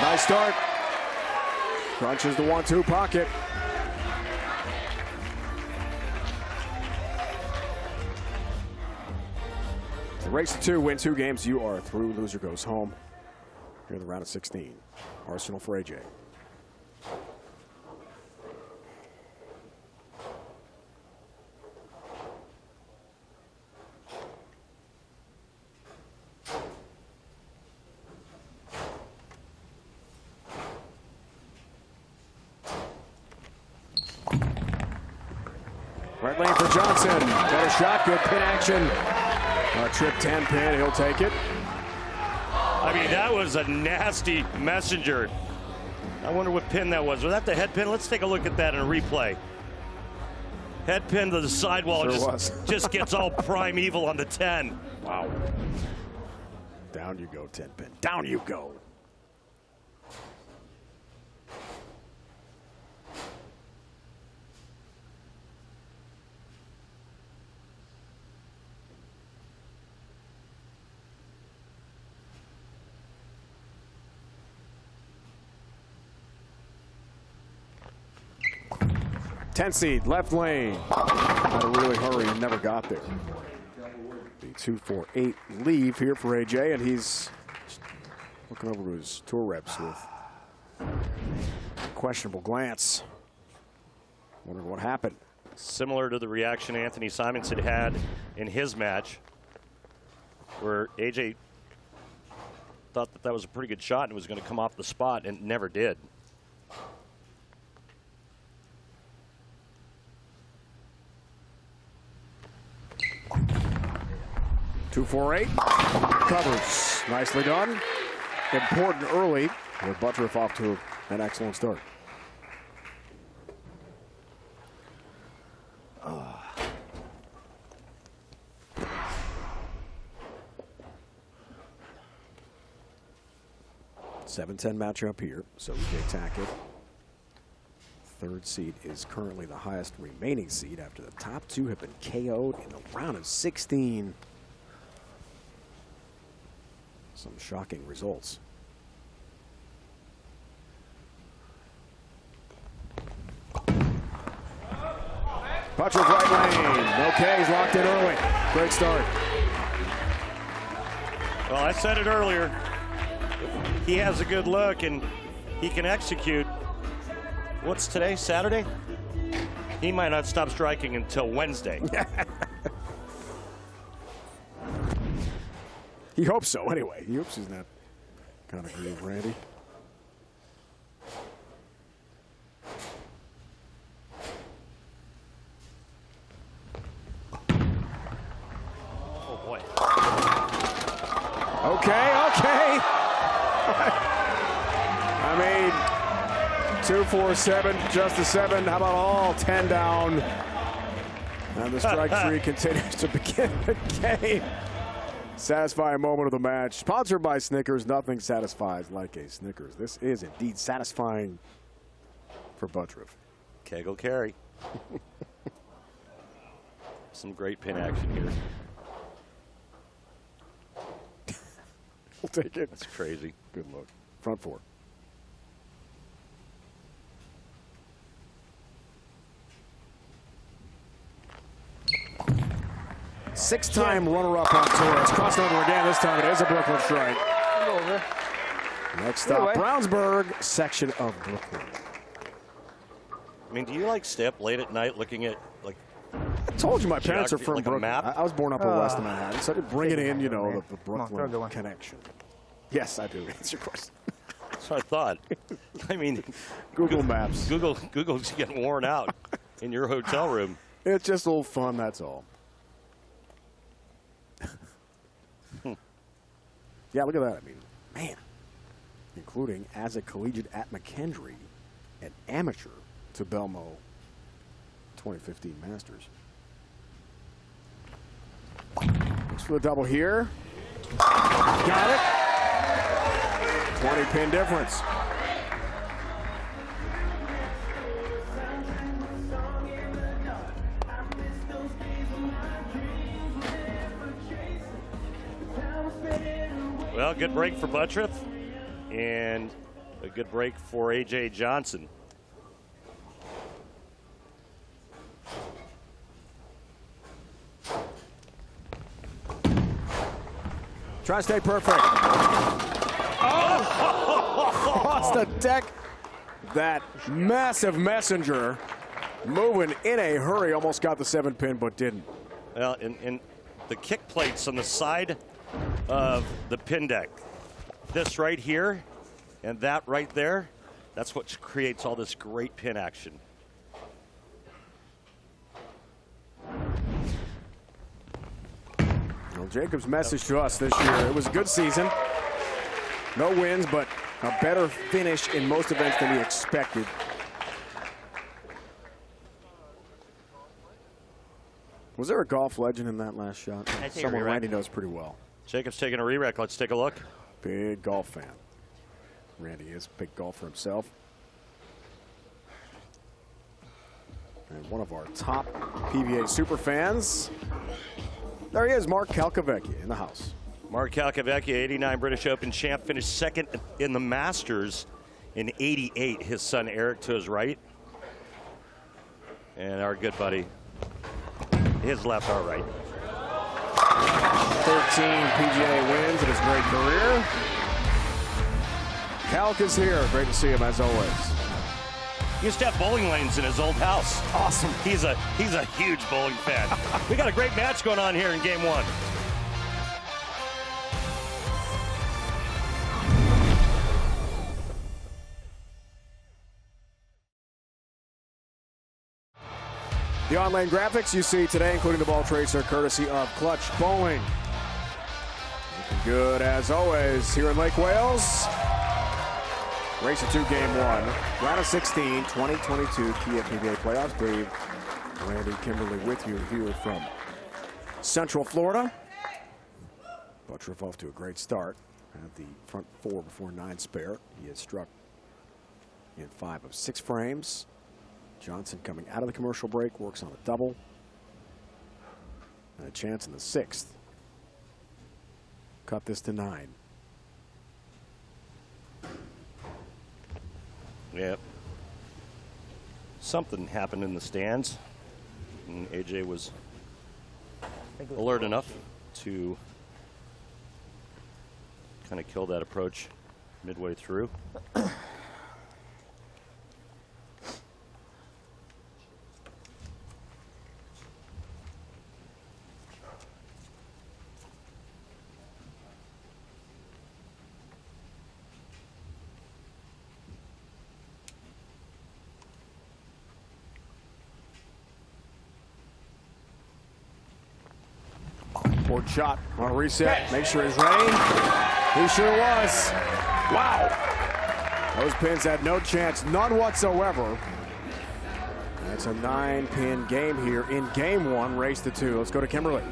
Nice start. Crunches the 1-2 pocket. The race to 2, win 2 games. You are through. Loser goes home. Here in the round of 16. Arsenal for AJ. Right lane for Johnson. Better shot, good pin action. Trip 10 pin, he'll take it. I mean, that was a nasty messenger. I wonder what pin that was. Was that the head pin? Let's take a look at that in a replay. Head pin to the sidewall, just gets all primeval on the 10. Wow. Down you go, 10 pin. Down you go. Ten seed, left lane. Had to really hurry and never got there. The 2-4-8 leave here for AJ, and he's looking over to his tour reps with a questionable glance. Wondering what happened. Similar to the reaction Anthony Simonsen had in his match, where AJ thought that was a pretty good shot and was going to come off the spot, and never did. Two, 4-8. Covers. Nicely done. Important early, with Butturff off to an excellent start. $7-10 matchup here. So AJ Tackett. Third seed is currently the highest remaining seed after the top 2 have been KO'd in the round of 16. Some shocking results. Butturff right lane. Okay, he's locked in early. Great start. Well, I said it earlier. He has a good look and he can execute. What's today? Saturday? He might not stop striking until Wednesday. He hopes so, anyway. He hopes he's not kind of groove, Randy. Oh, boy. Okay. I mean, 2-4-7, just a 7. How about all 10 down? And the strike three continues to begin the game. Satisfying moment of the match. Sponsored by Snickers. Nothing satisfies like a Snickers. This is indeed satisfying for Butturff. Kegel carry. Some great pin action here. We'll take it. That's crazy. Good look. Front 4. Six-time runner-up on tour. It's crossed over again. This time it is a Brooklyn strike. Next stop, Brownsburg section of Brooklyn. I mean, do you like stay up late at night looking at, like, I told you my parents are from like Brooklyn. I was born up in West of Manhattan, so I did bring it in, you know, the Come on, Brooklyn connection. Yes, I do. Answer your question. That's what I thought. I mean, Google Maps. Google's getting worn out in your hotel room. It's just a little fun, that's all. Yeah, look at that. I mean, man. Including as a collegiate at McKendree, an amateur to Belmo 2015 Masters. Looks for the double here. Got it. 20-pin difference. Well, good break for Butturff and a good break for A.J. Johnson. Try to stay perfect. Oh! Across the deck. That massive messenger moving in a hurry. Almost got the 7-pin, but didn't. Well, and the kick plates on the side of the pin deck. This right here and that right there, that's what creates all this great pin action. Well, Jacob's message to us this year, it was a good season. No wins, but a better finish in most events than we expected. Was there a golf legend in that last shot? Someone Randy knows pretty well. Jacob's taking a re-rec. Let's take a look. Big golf fan. Randy is a big golfer himself. And one of our top PBA super fans. There he is, Mark Calcavecchia in the house. Mark Calcavecchia, 89 British Open champ, finished second in the Masters in 88. His son Eric to his right. And our good buddy, his left, our right. 13 PGA wins in his great career. Calc is here. Great to see him as always. He used to have bowling lanes in his old house. Awesome. He's a huge bowling fan. We got a great match going on here in game one. The on-lane graphics you see today, including the ball tracer, courtesy of Clutch Bowling. Looking good as always here in Lake Wales. Race to 2, game 1. Round of 16, 2022 Kia PBA Playoffs. Dave, Randy, Kimberly with you here from Central Florida. Butturff off to a great start at the front 4 before 9 spare. He has struck in 5 of 6 frames. Johnson coming out of the commercial break, works on a double. And a chance in the 6th. Cut this to 9. Yep. Something happened in the stands. And AJ was alert enough to kind of kill that approach midway through. Board shot on a reset. Make sure he's ready. He sure was. Wow. Those pins had no chance, none whatsoever. That's a 9-pin game here in game 1, race to 2. Let's go to Kimberly.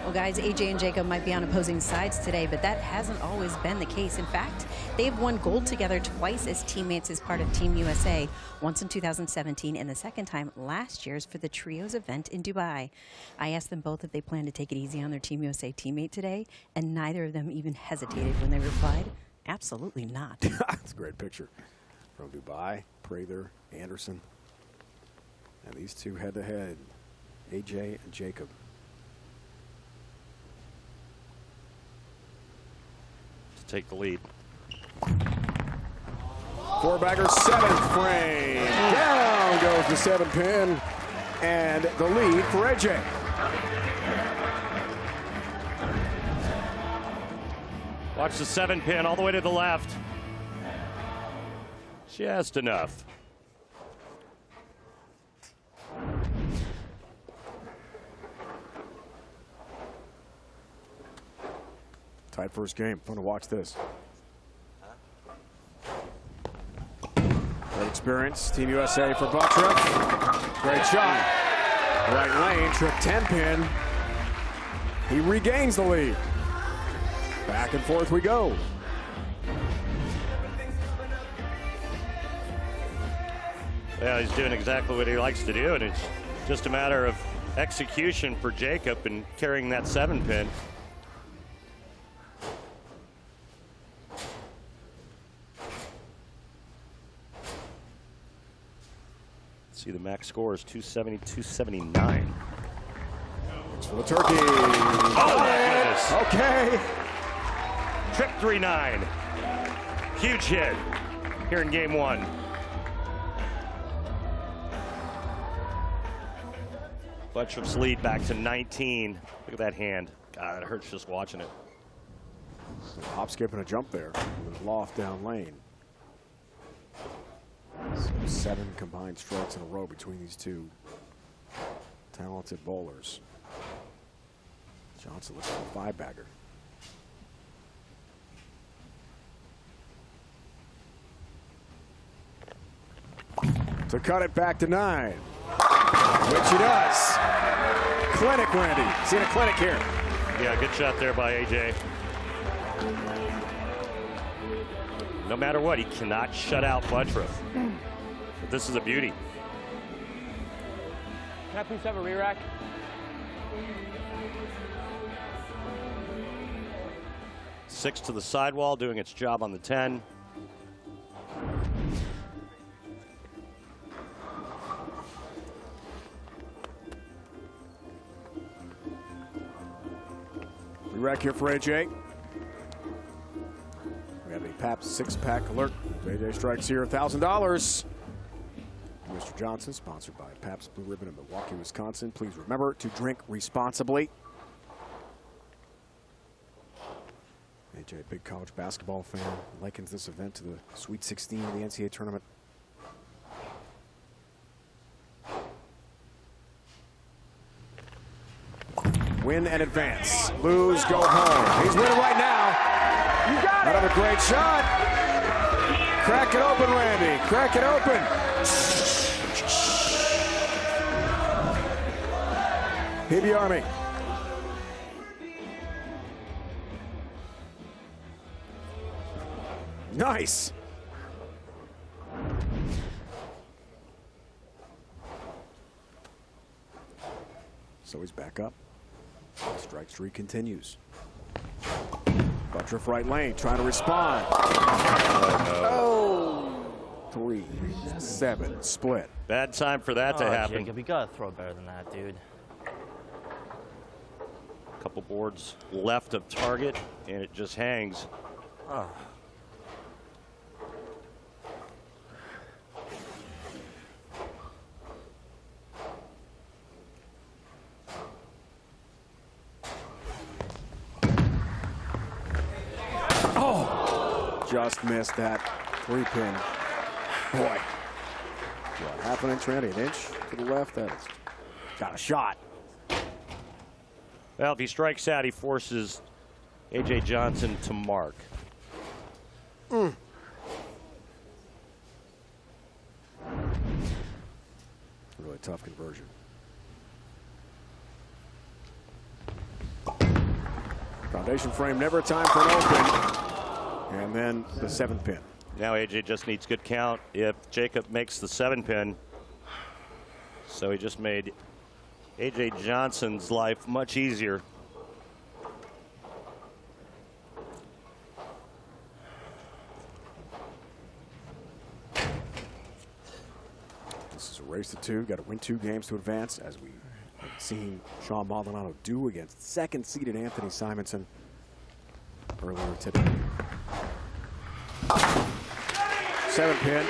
Well, guys, AJ and Jakob might be on opposing sides today, but that hasn't always been the case. In fact, they've won gold together twice as teammates as part of Team USA, once in 2017 and the second time last year's for the Trios event in Dubai. I asked them both if they plan to take it easy on their Team USA teammate today, and neither of them even hesitated when they replied, absolutely not. That's a great picture from Dubai. Prather, Anderson. And these two head-to-head, AJ and Jakob. Take the lead. 4-bagger, 7th frame. Down goes the 7-pin. And the lead for AJ. Watch the 7-pin all the way to the left. Just enough. Tight first game. Fun to watch this. Great experience. Team USA for Butturff. Great shot. Right lane. Trip 10-pin. He regains the lead. Back and forth we go. Yeah, he's doing exactly what he likes to do, and it's just a matter of execution for Jakob and carrying that 7-pin. See, the max score is 270, 279. Thanks for the turkey. Oh, my goodness. Okay. Trip 3-9. Huge hit here in game one. Butturff's lead back to 19. Look at that hand. God, it hurts just watching it. Hop, skip, and a jump there with loft down lane. So 7 combined strikes in a row between these two talented bowlers. Johnson looks for a 5-bagger. To cut it back to 9. Which he does. Clinic, Randy. Seen a clinic here. Yeah, good shot there by AJ. No matter what, he cannot shut out Butturff. But this is a beauty. Can I please have a re-rack? Six to the sidewall, doing its job on the 10. Re-rack here for AJ. We have a PAP 6-pack alert. AJ strikes here, $1,000. Mr. Johnson, sponsored by Pabst Blue Ribbon in Milwaukee, Wisconsin. Please remember to drink responsibly. AJ, a big college basketball fan, likens this event to the Sweet 16 of the NCAA tournament. Win and advance. Lose, go home. He's winning right now. You got Another great shot. Crack it open, Randy. Crack it open. PB Army. Nice. So he's back up. Strike streak continues. Butturff right lane trying to respond. Oh. 3-7 split. Bad time for that to happen. Jakob, you gotta throw better than that, dude. Couple boards left of target, and it just hangs. Oh. Just missed that 3-pin. Boy. What, half an inch, Randy? An inch to the left? That is got a shot. Well, if he strikes out, he forces A.J. Johnson to mark. Really tough conversion. Foundation frame, never a time for an open. And then the 7-pin. Now A.J. just needs good count if Jakob makes the 7-pin. So he just made A.J. Johnson's life much easier. This is a race to 2. Got to win 2 games to advance, as we have seen Shawn Maldonado do against second-seeded Anthony Simonsen earlier today. 7-pin.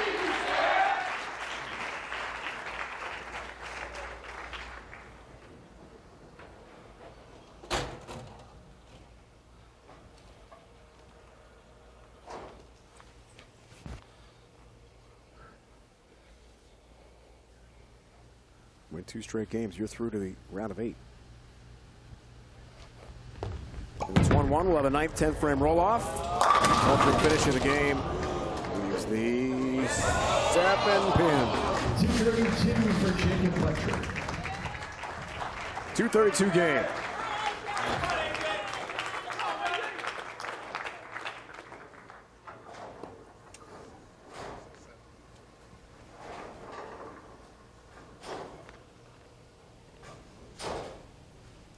Win 2 straight games. You're through to the round of 8. And it's 1-1. We'll have a 9th, 10th frame roll-off. Ultimate finish of the game. Here's the 7 pin. 232 for Jakob Butturff. 232 game.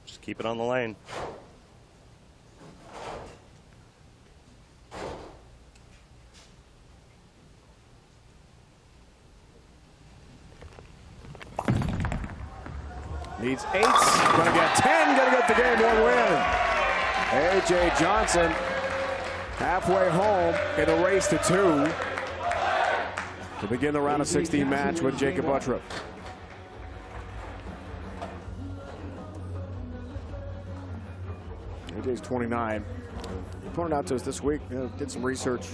Just keep it on the lane. Needs 8. Gonna get 10. Gonna get the game 1 win. A.J. Johnson halfway home in a race to 2 to begin the round of 16 match with Jakob Butturff. A.J.'s 29. He pointed out to us this week, did some research.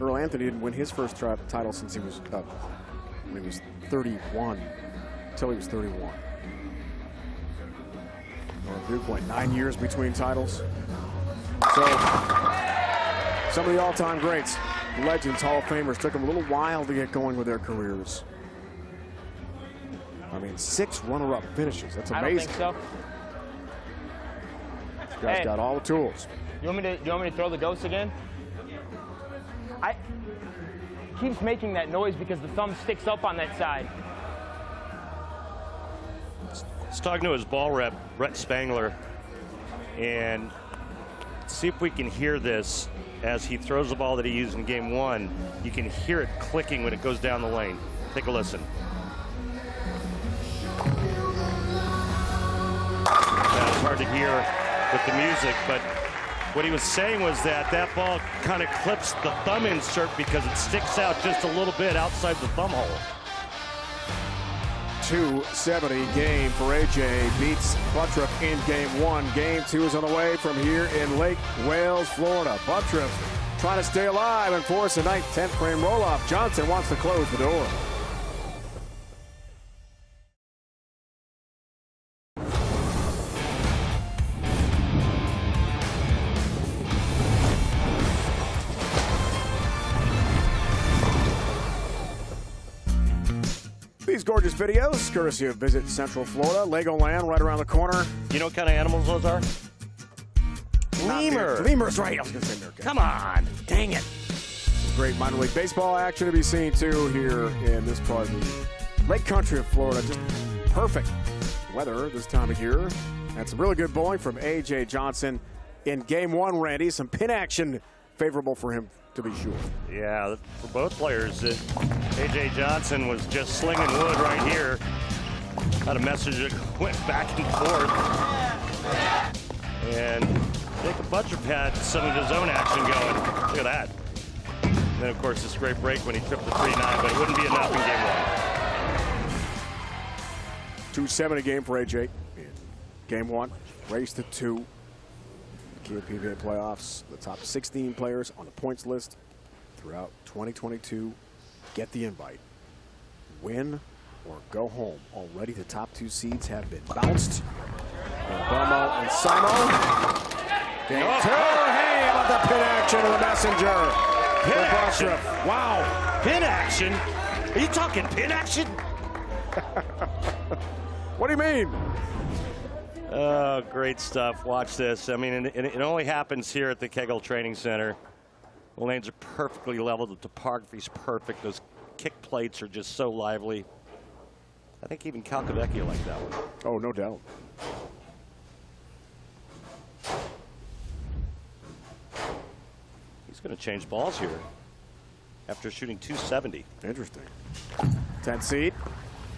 Earl Anthony didn't win his first title since he was 31, until he was 31. Viewpoint, 9 years between titles. So some of the all-time greats, legends, Hall of Famers, took them a little while to get going with their careers. I mean, 6 runner-up finishes. That's amazing. I don't think so. This guy's got all the tools. You want me to throw the dose again? Keeps making that noise because the thumb sticks up on that side. Let's talk to his ball rep, Brett Spangler, and see if we can hear this as he throws the ball that he used in game 1. You can hear it clicking when it goes down the lane. Take a listen. It's hard to hear with the music, but what he was saying was that that ball kind of clips the thumb insert because it sticks out just a little bit outside the thumb hole. 270 game for A.J. beats Butturff in game 1. Game 2 is on the way from here in Lake Wales, Florida. Butturff trying to stay alive and force a 9th, 10th frame roll-off. Johnson wants to close the door. These gorgeous videos, courtesy of Visit Central Florida, Legoland right around the corner. You know what kind of animals those are? Lemurs. Lemurs, right. I was going to say meerkat. Come on. Dang it. Great minor league baseball action to be seen, too, here in this part of the Lake Country of Florida. Just perfect weather this time of year. And some really good bowling from A.J. Johnson in game 1, Randy. Some pin action favorable for him, to be sure. Yeah, for both players, A.J. Johnson was just slinging wood right here. Had a message that went back and forth. And Jakob Butturff had some of his own action going. Look at that. And then, of course, this great break when he tripped the 3-9, but it wouldn't be enough in game 1. 270 game for A.J. in game 1. Race to 2. Kia PBA Playoffs, the top 16 players on the points list throughout 2022 get the invite. Win or go home. Already the top 2 seeds have been bounced. Belmonte and Simon. Game 2. Hey, how about the pin action of the messenger? Pin action. Wow. Pin action? Are you talking pin action? What do you mean? Oh, great stuff. Watch this. I mean, it only happens here at the Kegel Training Center. The lanes are perfectly level. The topography's perfect. Those kick plates are just so lively. I think even Calcavecchia liked that one. Oh, no doubt. He's going to change balls here after shooting 270. Interesting. 10 seed.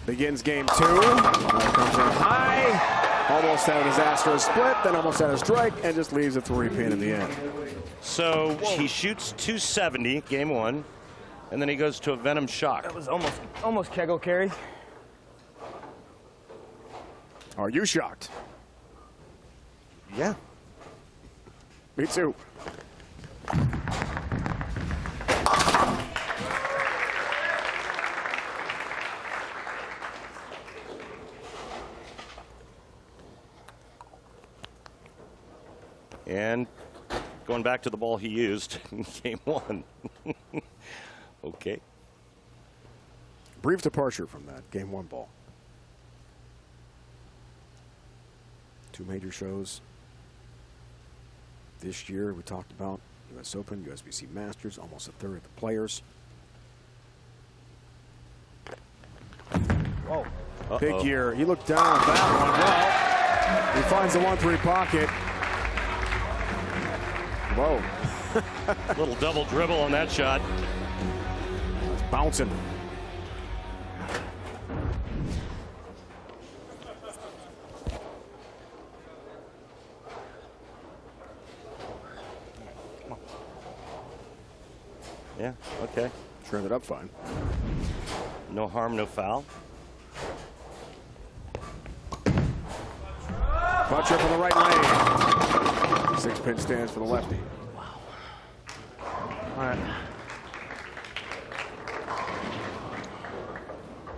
Begins game 2. Comes in high. Almost had a disastrous split, then almost had a strike, and just leaves a 3-pin in the end. So he shoots 270, game 1, and then he goes to a Venom Shock. That was almost Kegel carry. Are you shocked? Yeah. Me too. going back to the ball he used in game 1. Okay. Brief departure from that game 1 ball. 2 major shows this year. We talked about U.S. Open, USBC Masters, almost a third of the players. Whoa. Big year. He looked down at that one. Well, he finds the 1-3 pocket. Whoa. Little double dribble on that shot. It's bouncing. Yeah, okay. Trimmed it up fine. No harm, no foul. Butturff on the right lane. 6-pin stands for the lefty. Wow. All right.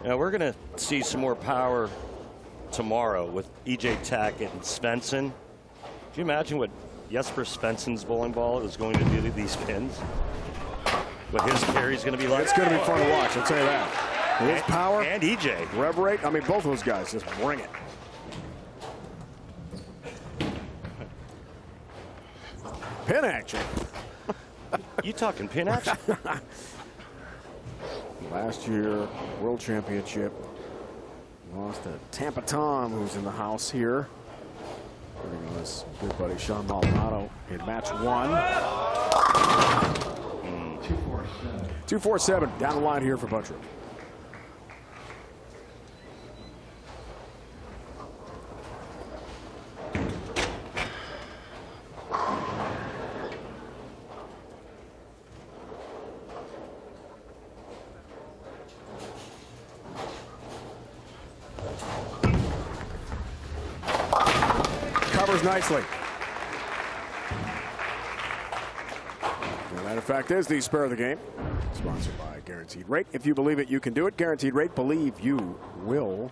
Now we're going to see some more power tomorrow with E.J. Tackett and Svensson. Do you imagine what Jesper Svensson's bowling ball is going to do to these pins? What his carry's going to be like? It's going to be fun to watch, I'll tell you that. His power. And E.J. Rev rate. I mean, both of those guys just bring it. Pin action. You talking pin action? Last year, World Championship. Lost to Tampa Tom, who's in the house here. Bringing on his good buddy Shawn Maldonado in match 1. 2-4-7 down the line here for Butturff. Covers nicely. And that, in fact, is the spur of the game. Sponsored by Guaranteed Rate. If you believe it, you can do it. Guaranteed Rate, believe you will.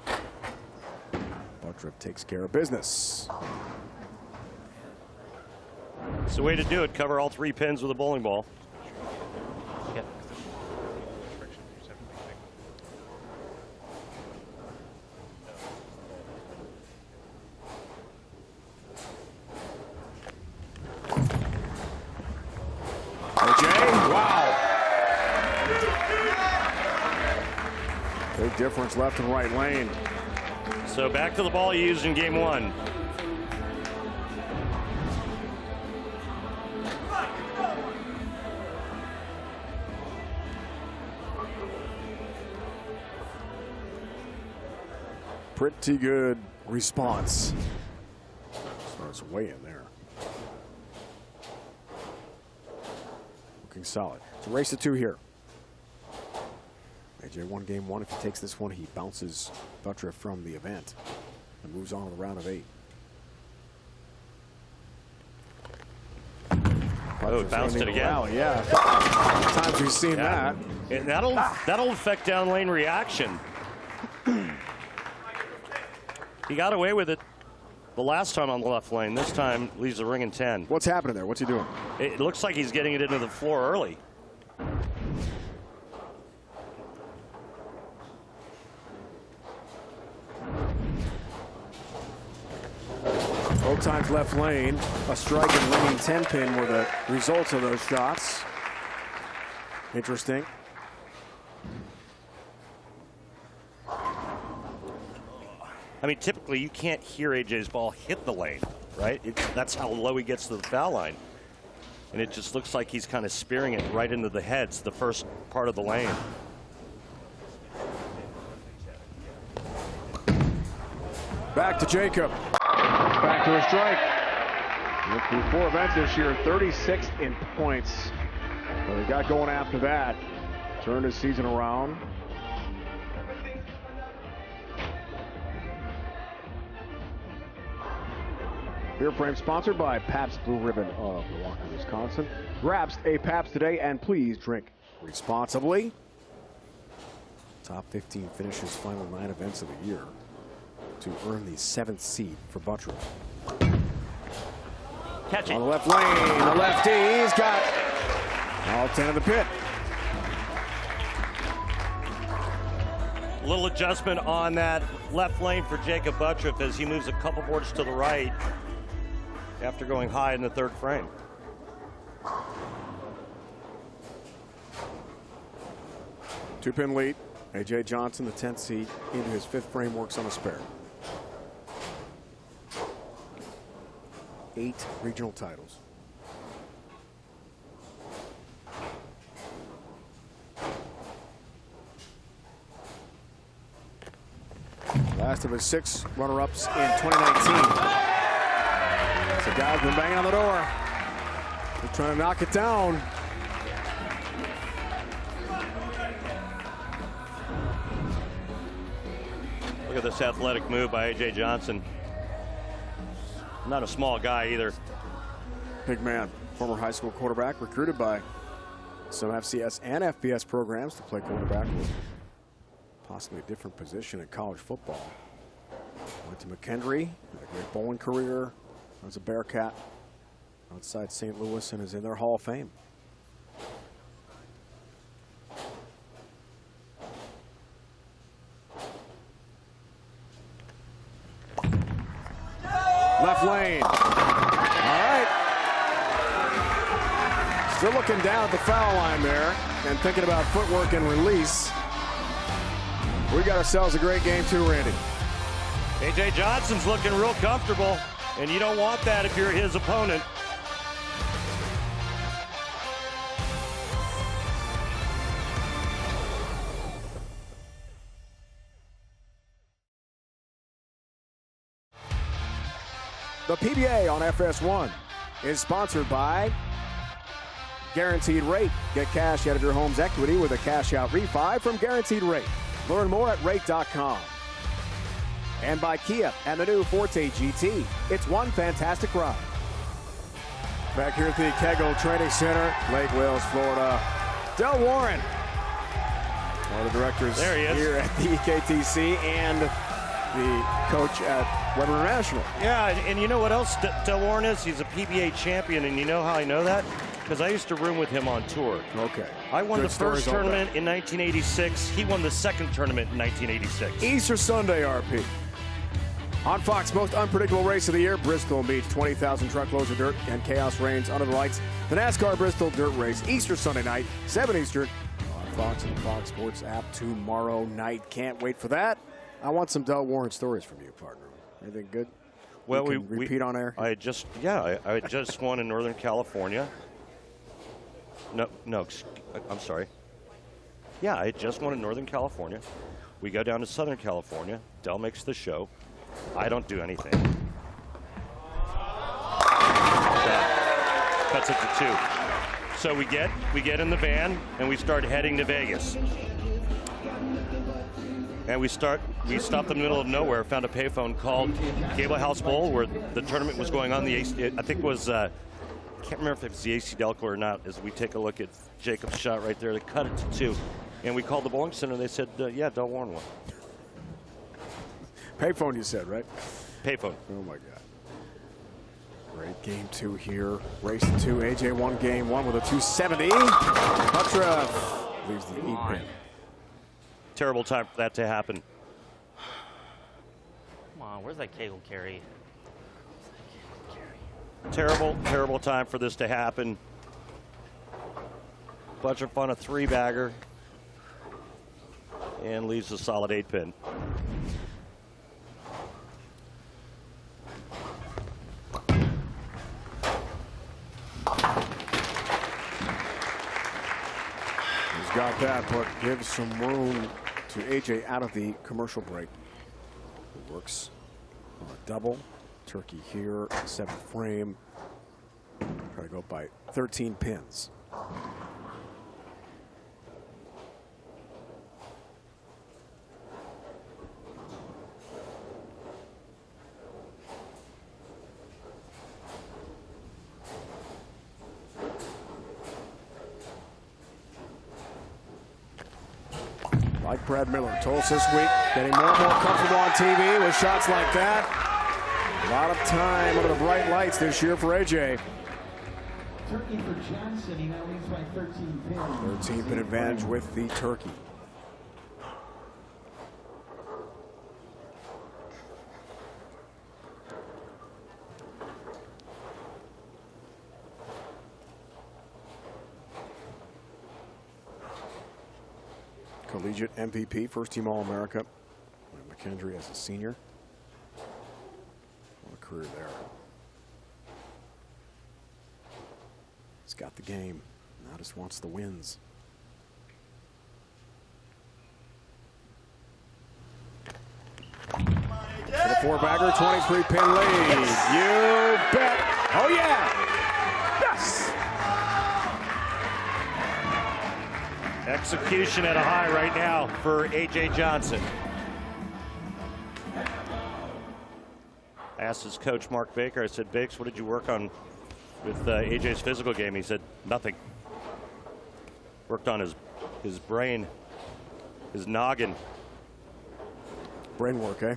Butturff takes care of business. It's the way to do it. Cover all 3 pins with a bowling ball. Yep. Big difference left and right lane. So back to the ball he used in game 1. Pretty good response. Starts way in there. Looking solid. It's a race to 2 here. AJ won game 1. If he takes this one, he bounces Butturff from the event and moves on to the round of 8. Oh, it bounced it again. Rally, yeah. Times we've seen that. And that'll affect down lane reaction. He got away with it the last time on the left lane. This time leaves the ring in 10. What's happening there? What's he doing? It looks like he's getting it into the floor early. Both times left lane, a strike and ringing 10-pin were the results of those shots. Interesting. I mean, typically you can't hear AJ's ball hit the lane, right? That's how low he gets to the foul line. And it just looks like he's kind of spearing it right into the heads, the first part of the lane. Back to Jakob. Back to a strike. Through 4 events this year, 36 in points. So he got going after that. Turned his season around. Beer frame sponsored by Pabst Blue Ribbon of Milwaukee, Wisconsin. Grab a Pabst today and please drink responsibly. Top 15 finishes final 9 events of the year to earn the 7th seed for Butturff. Catch it. On the left lane, the lefty, he's got all 10 of the pit. Little adjustment on that left lane for Jakob Butturff as he moves a couple boards to the right after going high in the third frame. Two-pin lead. A.J. Johnson, the 10th seed, into his 5th frame, works on a spare. 8 regional titles. Last of his 6 runner-ups in 2019. So guys been banging on the door. They're trying to knock it down. Look at this athletic move by A.J. Johnson. Not a small guy either. Big man, former high school quarterback, recruited by some FCS and FBS programs to play quarterback with possibly a different position in college football. Went to McKendree, had a great bowling career as a Bearcat outside St. Louis and is in their Hall of Fame. Left lane. All right. Still looking down at the foul line there and thinking about footwork and release. We got ourselves a great game too, Randy. A.J. Johnson's looking real comfortable, and you don't want that if you're his opponent. The PBA on FS1 is sponsored by Guaranteed Rate. Get cash out of your home's equity with a cash out refi from Guaranteed Rate. Learn more at rate.com. And by Kia and the new Forte GT. It's one fantastic ride. Back here at the Kegel Training Center, Lake Wales, Florida. Del Warren, one of the directors here at the EKTC and the coach at Weber International. Yeah, and you know what else Del Warren is? He's a PBA champion, and you know how I know that? Because I used to room with him on tour. Okay. I won the first tournament in 1986. He won the second tournament in 1986. Easter Sunday, RP. On Fox, most unpredictable race of the year, Bristol meets 20,000 truckloads of dirt and chaos reigns under the lights. The NASCAR Bristol Dirt Race, Easter Sunday night, 7 Eastern, on Fox and the Fox Sports app tomorrow night. Can't wait for that. I want some Del Warren stories from you, partner. Anything good? Well, we repeat on air. I just won in Northern California. No, I'm sorry. Yeah, I just won in Northern California. We go down to Southern California. Del makes the show. I don't do anything. That cuts it to 2. So we get in the van and we start heading to Vegas. And we stopped in the middle of nowhere, found a payphone, called Cable House Bowl where the tournament was going on. I think it was, I can't remember if it was the AC Delco or not, as we take a look at Jacob's shot right there. They cut it to 2. And we called the bowling center and they said, yeah, Del Warren won. Payphone, you said, right? Payphone. Oh, my God. Great game 2 here. Race to 2. AJ won game 1 with a 270. Butturff leaves the E pin. Terrible time for that to happen. Come on, where's that Kegel carry? Terrible time for this to happen. Butturff on a 3-bagger and leaves a solid 8-pin. He's got that, but gives some room to AJ out of the commercial break. It works on a double. Turkey here, 7th frame. Try to go by 13 pins. Like Brad Miller told us this week, getting more and more comfortable on TV with shots like that. A lot of time under the bright lights this year for AJ. Turkey for Johnson. He now leads by 13 pins. 13 pin advantage with the turkey. Collegiate MVP, first team All-America. McKendry as a senior. What a career there. He's got the game. Now just wants the wins. For the four-bagger, 23-pin lead. You bet. Oh, yeah. Yes. Execution at a high right now for A.J. Johnson. I asked his coach, Mark Baker, I said, Bakes, what did you work on with A.J.'s physical game? He said, nothing. Worked on his brain, his noggin. Brain work, eh?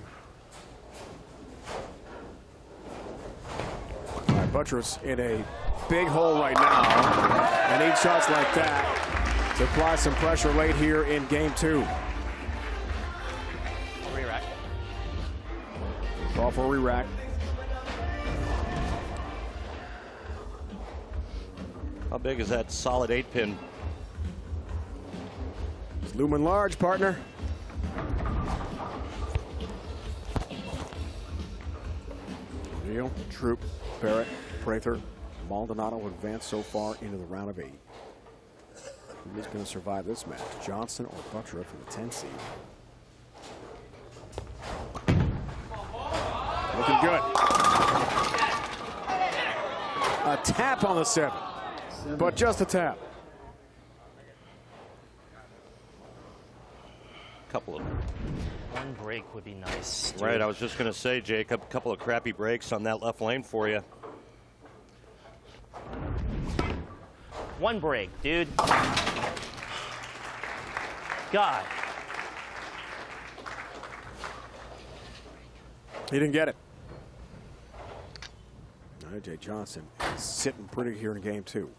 All right, Butturff's in a big hole right now. And need shots like that to apply some pressure late here in game 2. Re-rack. Call for a re-rack. How big is that solid 8-pin? It's looming large, partner. Neal, Troop, Barrett, Prather, Maldonado advanced so far into the round of 8. Who's going to survive this match? Johnson or Butturff for the 10 seed? Looking good. A tap on the 7, but just a tap. Couple of One break would be nice. Dude. Right, I was just going to say, Jacob, a couple of crappy breaks on that left lane for you. One break, dude. God. He didn't get it. A.J. Johnson is sitting pretty here in game 2.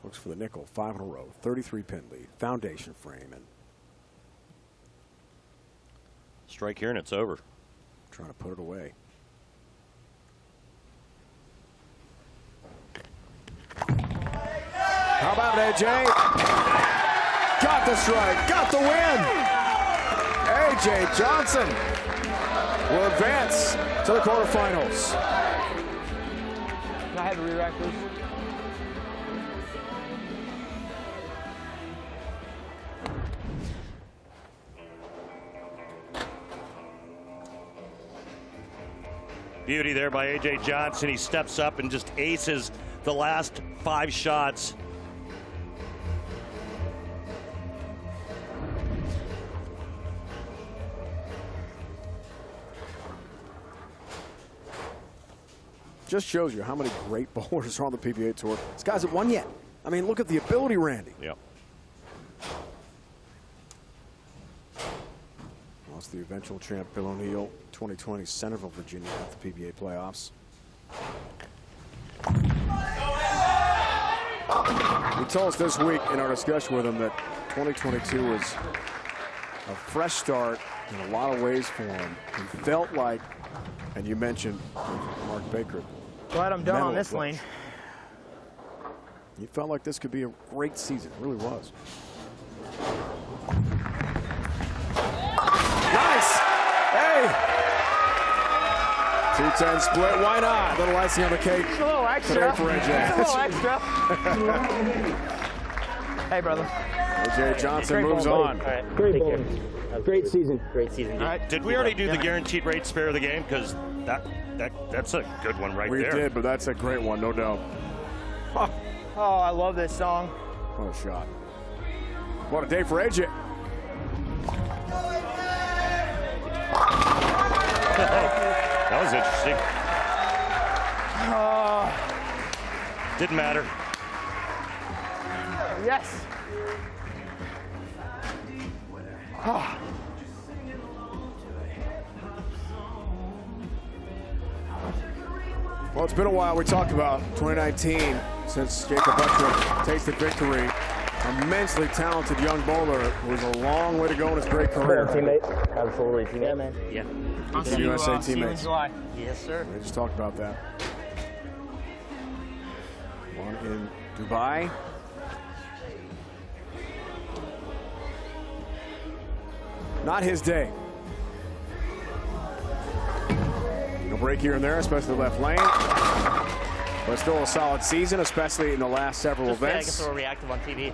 Looks for the nickel, 5 in a row, 33-pin lead, foundation frame, and strike here and it's over. Trying to put it away. How about it, AJ? Got the strike, got the win. AJ Johnson will advance to the quarterfinals. Can I have a re-rack, please? Beauty there by A.J. Johnson. He steps up and just aces the last 5 shots. Just shows you how many great bowlers are on the PBA Tour. This guy hasn't won yet. I mean, look at the ability, Randy. Yep. Lost the eventual champ Bill O'Neill, 2020 Centerville, Virginia at the PBA Playoffs. He told us this week in our discussion with him that 2022 was a fresh start in a lot of ways for him. He felt like, and you mentioned Mark Baker. Glad I'm done on this lane. He felt like this could be a great season. It really was. Nice! Hey! 210 split. Why not? Little icing on the cake. Just a little extra. For AJ. Just a little extra. Hey, brother. AJ Johnson moves on. All right. Great bowling. Great season. Great season. All right. Did we already do the guaranteed rate spare of the game? Because that's a good one right there. We did, but that's a great one, no doubt. Oh, I love this song. What a shot. What a day for AJ. That was interesting. Didn't matter. Yes. Well, it's been a while. We talked about 2019 since Jakob Butturff tasted victory. Immensely talented young bowler who has a long way to go in his great career. Teammate. Absolutely, teammate. Yeah, man. Yeah. Good USA teammates. Yes, sir. We just talked about that. One in Dubai. Not his day. No break here and there, especially the left lane. But still a solid season, especially in the last several events. I guess we're reactive on TV.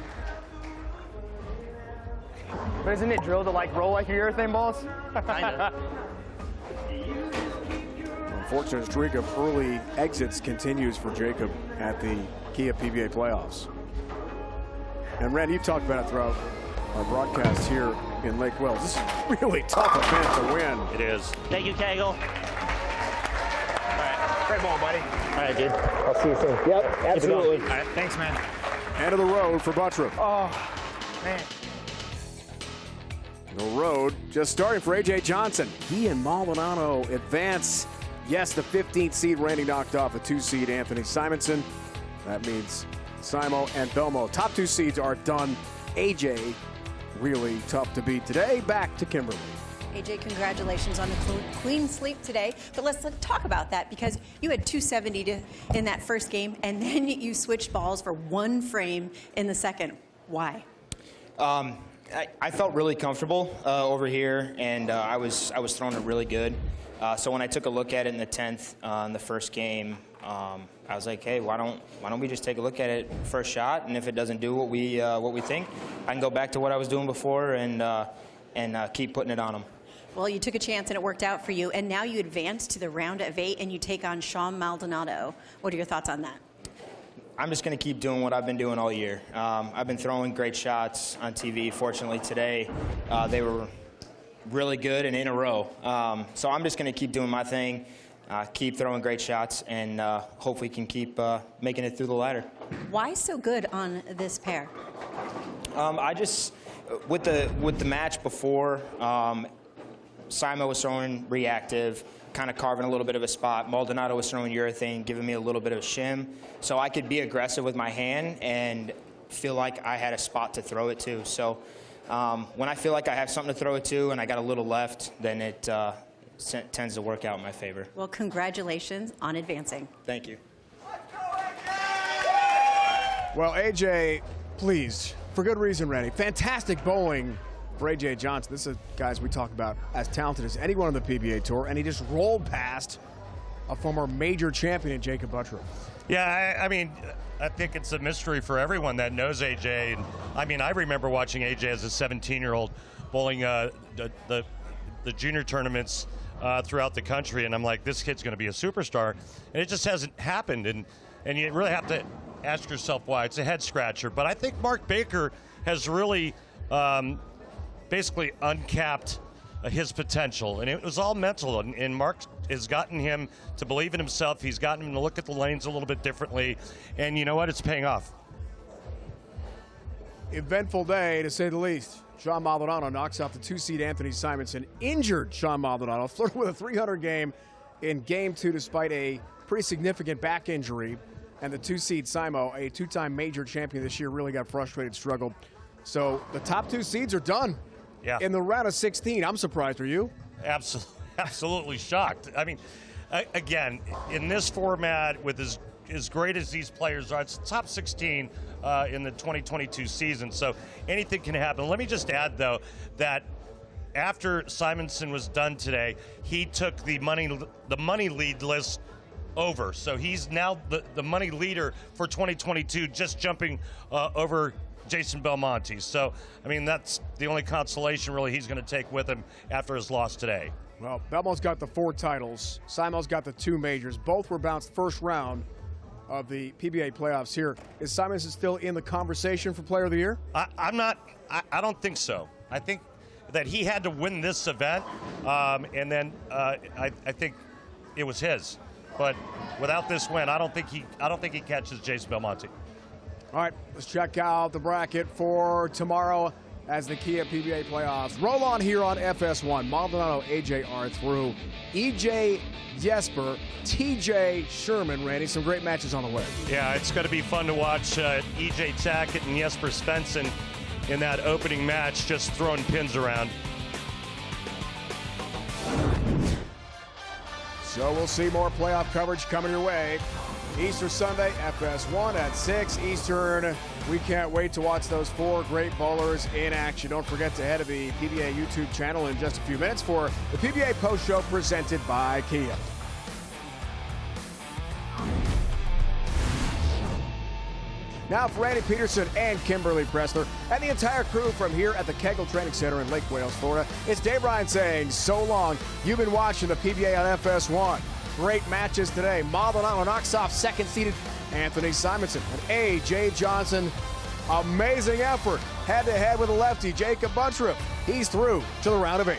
But isn't it drilled to like roll like your urethane balls? Kinda. Unfortunate streak of early exits continues for Jakob at the Kia PBA Playoffs. And Randy, you've talked about it throughout our broadcast here in Lake Wales. This is a really tough event to win. It is. Thank you, Kegel. All right, great ball, buddy. All right, dude. I'll see you soon. Yep, absolutely. All right, thanks, man. End of the road for Butturff. Oh, man. The road just starting for A.J. Johnson. He and Maldonado advance. Yes, the 15th seed Randy knocked off the 2 seed Anthony Simonsen. That means Simo and Belmonte. Top 2 seeds are done. A.J. really tough to beat today. Back to Kimberly. AJ, congratulations on the clean sweep today. But let's talk about that because you had 270 in that first game, and then you switched balls for 1 frame in the second. Why? I felt really comfortable over here, and I was throwing it really good. So when I took a look at it in the 10th in the first game, I was like, hey, why don't we just take a look at it first shot, and if it doesn't do what we think, I can go back to what I was doing before and keep putting it on them. Well, you took a chance and it worked out for you, and now you advance to the round of 8 and you take on Shawn Maldonado. What are your thoughts on that? I'm just going to keep doing what I've been doing all year. I've been throwing great shots on TV. Fortunately, today they were really good and in a row. So I'm just going to keep doing my thing, keep throwing great shots, and hopefully can keep making it through the ladder. Why so good on this pair? I just, with the match before, Simo was throwing reactive, kind of carving a little bit of a spot. Maldonado was throwing urethane, giving me a little bit of shim. So I could be aggressive with my hand and feel like I had a spot to throw it to. So when I feel like I have something to throw it to and I got a little left, then it tends to work out in my favor. Well, congratulations on advancing. Thank you. Well, AJ, please, for good reason, Randy. Fantastic bowling for A.J. Johnson. This is guys we talk about as talented as anyone on the PBA Tour, and he just rolled past a former major champion, Jakob Butturff. Yeah, I mean, I think it's a mystery for everyone that knows A.J. And, I mean, I remember watching A.J. as a 17-year-old bowling the junior tournaments throughout the country, and I'm like, this kid's going to be a superstar, and it just hasn't happened. And you really have to ask yourself why. It's a head scratcher. But I think Mark Baker has really basically uncapped his potential, and it was all mental, and Mark has gotten him to believe in himself. He's gotten him to look at the lanes a little bit differently, and you know what? It's paying off. Eventful day, to say the least. Shawn Maldonado knocks out the 2 seed Anthony Simonsen. Injured Shawn Maldonado, flirted with a 300 game in Game 2 despite a pretty significant back injury. And the 2 seed Simo, a 2-time major champion this year, really got frustrated, struggled. So the top 2 seeds are done. Yeah. In the round of 16, I'm surprised. Are you? Absolutely shocked. I mean, again, in this format, with as great as these players are, it's top 16 in the 2022 season, so anything can happen. Let me just add, though, that after Simonson was done today, he took the money lead list over. So he's now the money leader for 2022, just jumping over Jason Belmonte. So, I mean, that's the only consolation really he's going to take with him after his loss today. Well, Belmonte's got the 4 titles. Simo's got the 2 majors. Both were bounced first round of the PBA playoffs here. Is Simonson still in the conversation for Player of the Year? I'm not. I don't think so. I think that he had to win this event, and then I think it was his. But without this win, I don't think he catches Jason Belmonte. All right, let's check out the bracket for tomorrow. as the Kia PBA Playoffs roll on here on FS1. Maldonado, AJ are through. EJ, Jesper, TJ, Sherman, Randy. Some great matches on the way. Yeah, it's going to be fun to watch EJ Tackett and Jesper Svensson in that opening match, just throwing pins around. So we'll see more playoff coverage coming your way. Easter Sunday, FS1 at 6 Eastern. We can't wait to watch those 4 great bowlers in action. Don't forget to head to the PBA YouTube channel in just a few minutes for the PBA Post Show presented by Kia. Now for Randy Peterson and Kimberly Pressler and the entire crew from here at the Kegel Training Center in Lake Wales, Florida, it's Dave Ryan saying so long. You've been watching the PBA on FS1. Great matches today. Maldonado knocks off second-seeded Anthony Simonsen and A.J. Johnson. Amazing effort. Head-to-head with a lefty, Jakob Butturff. He's through to the round of 8.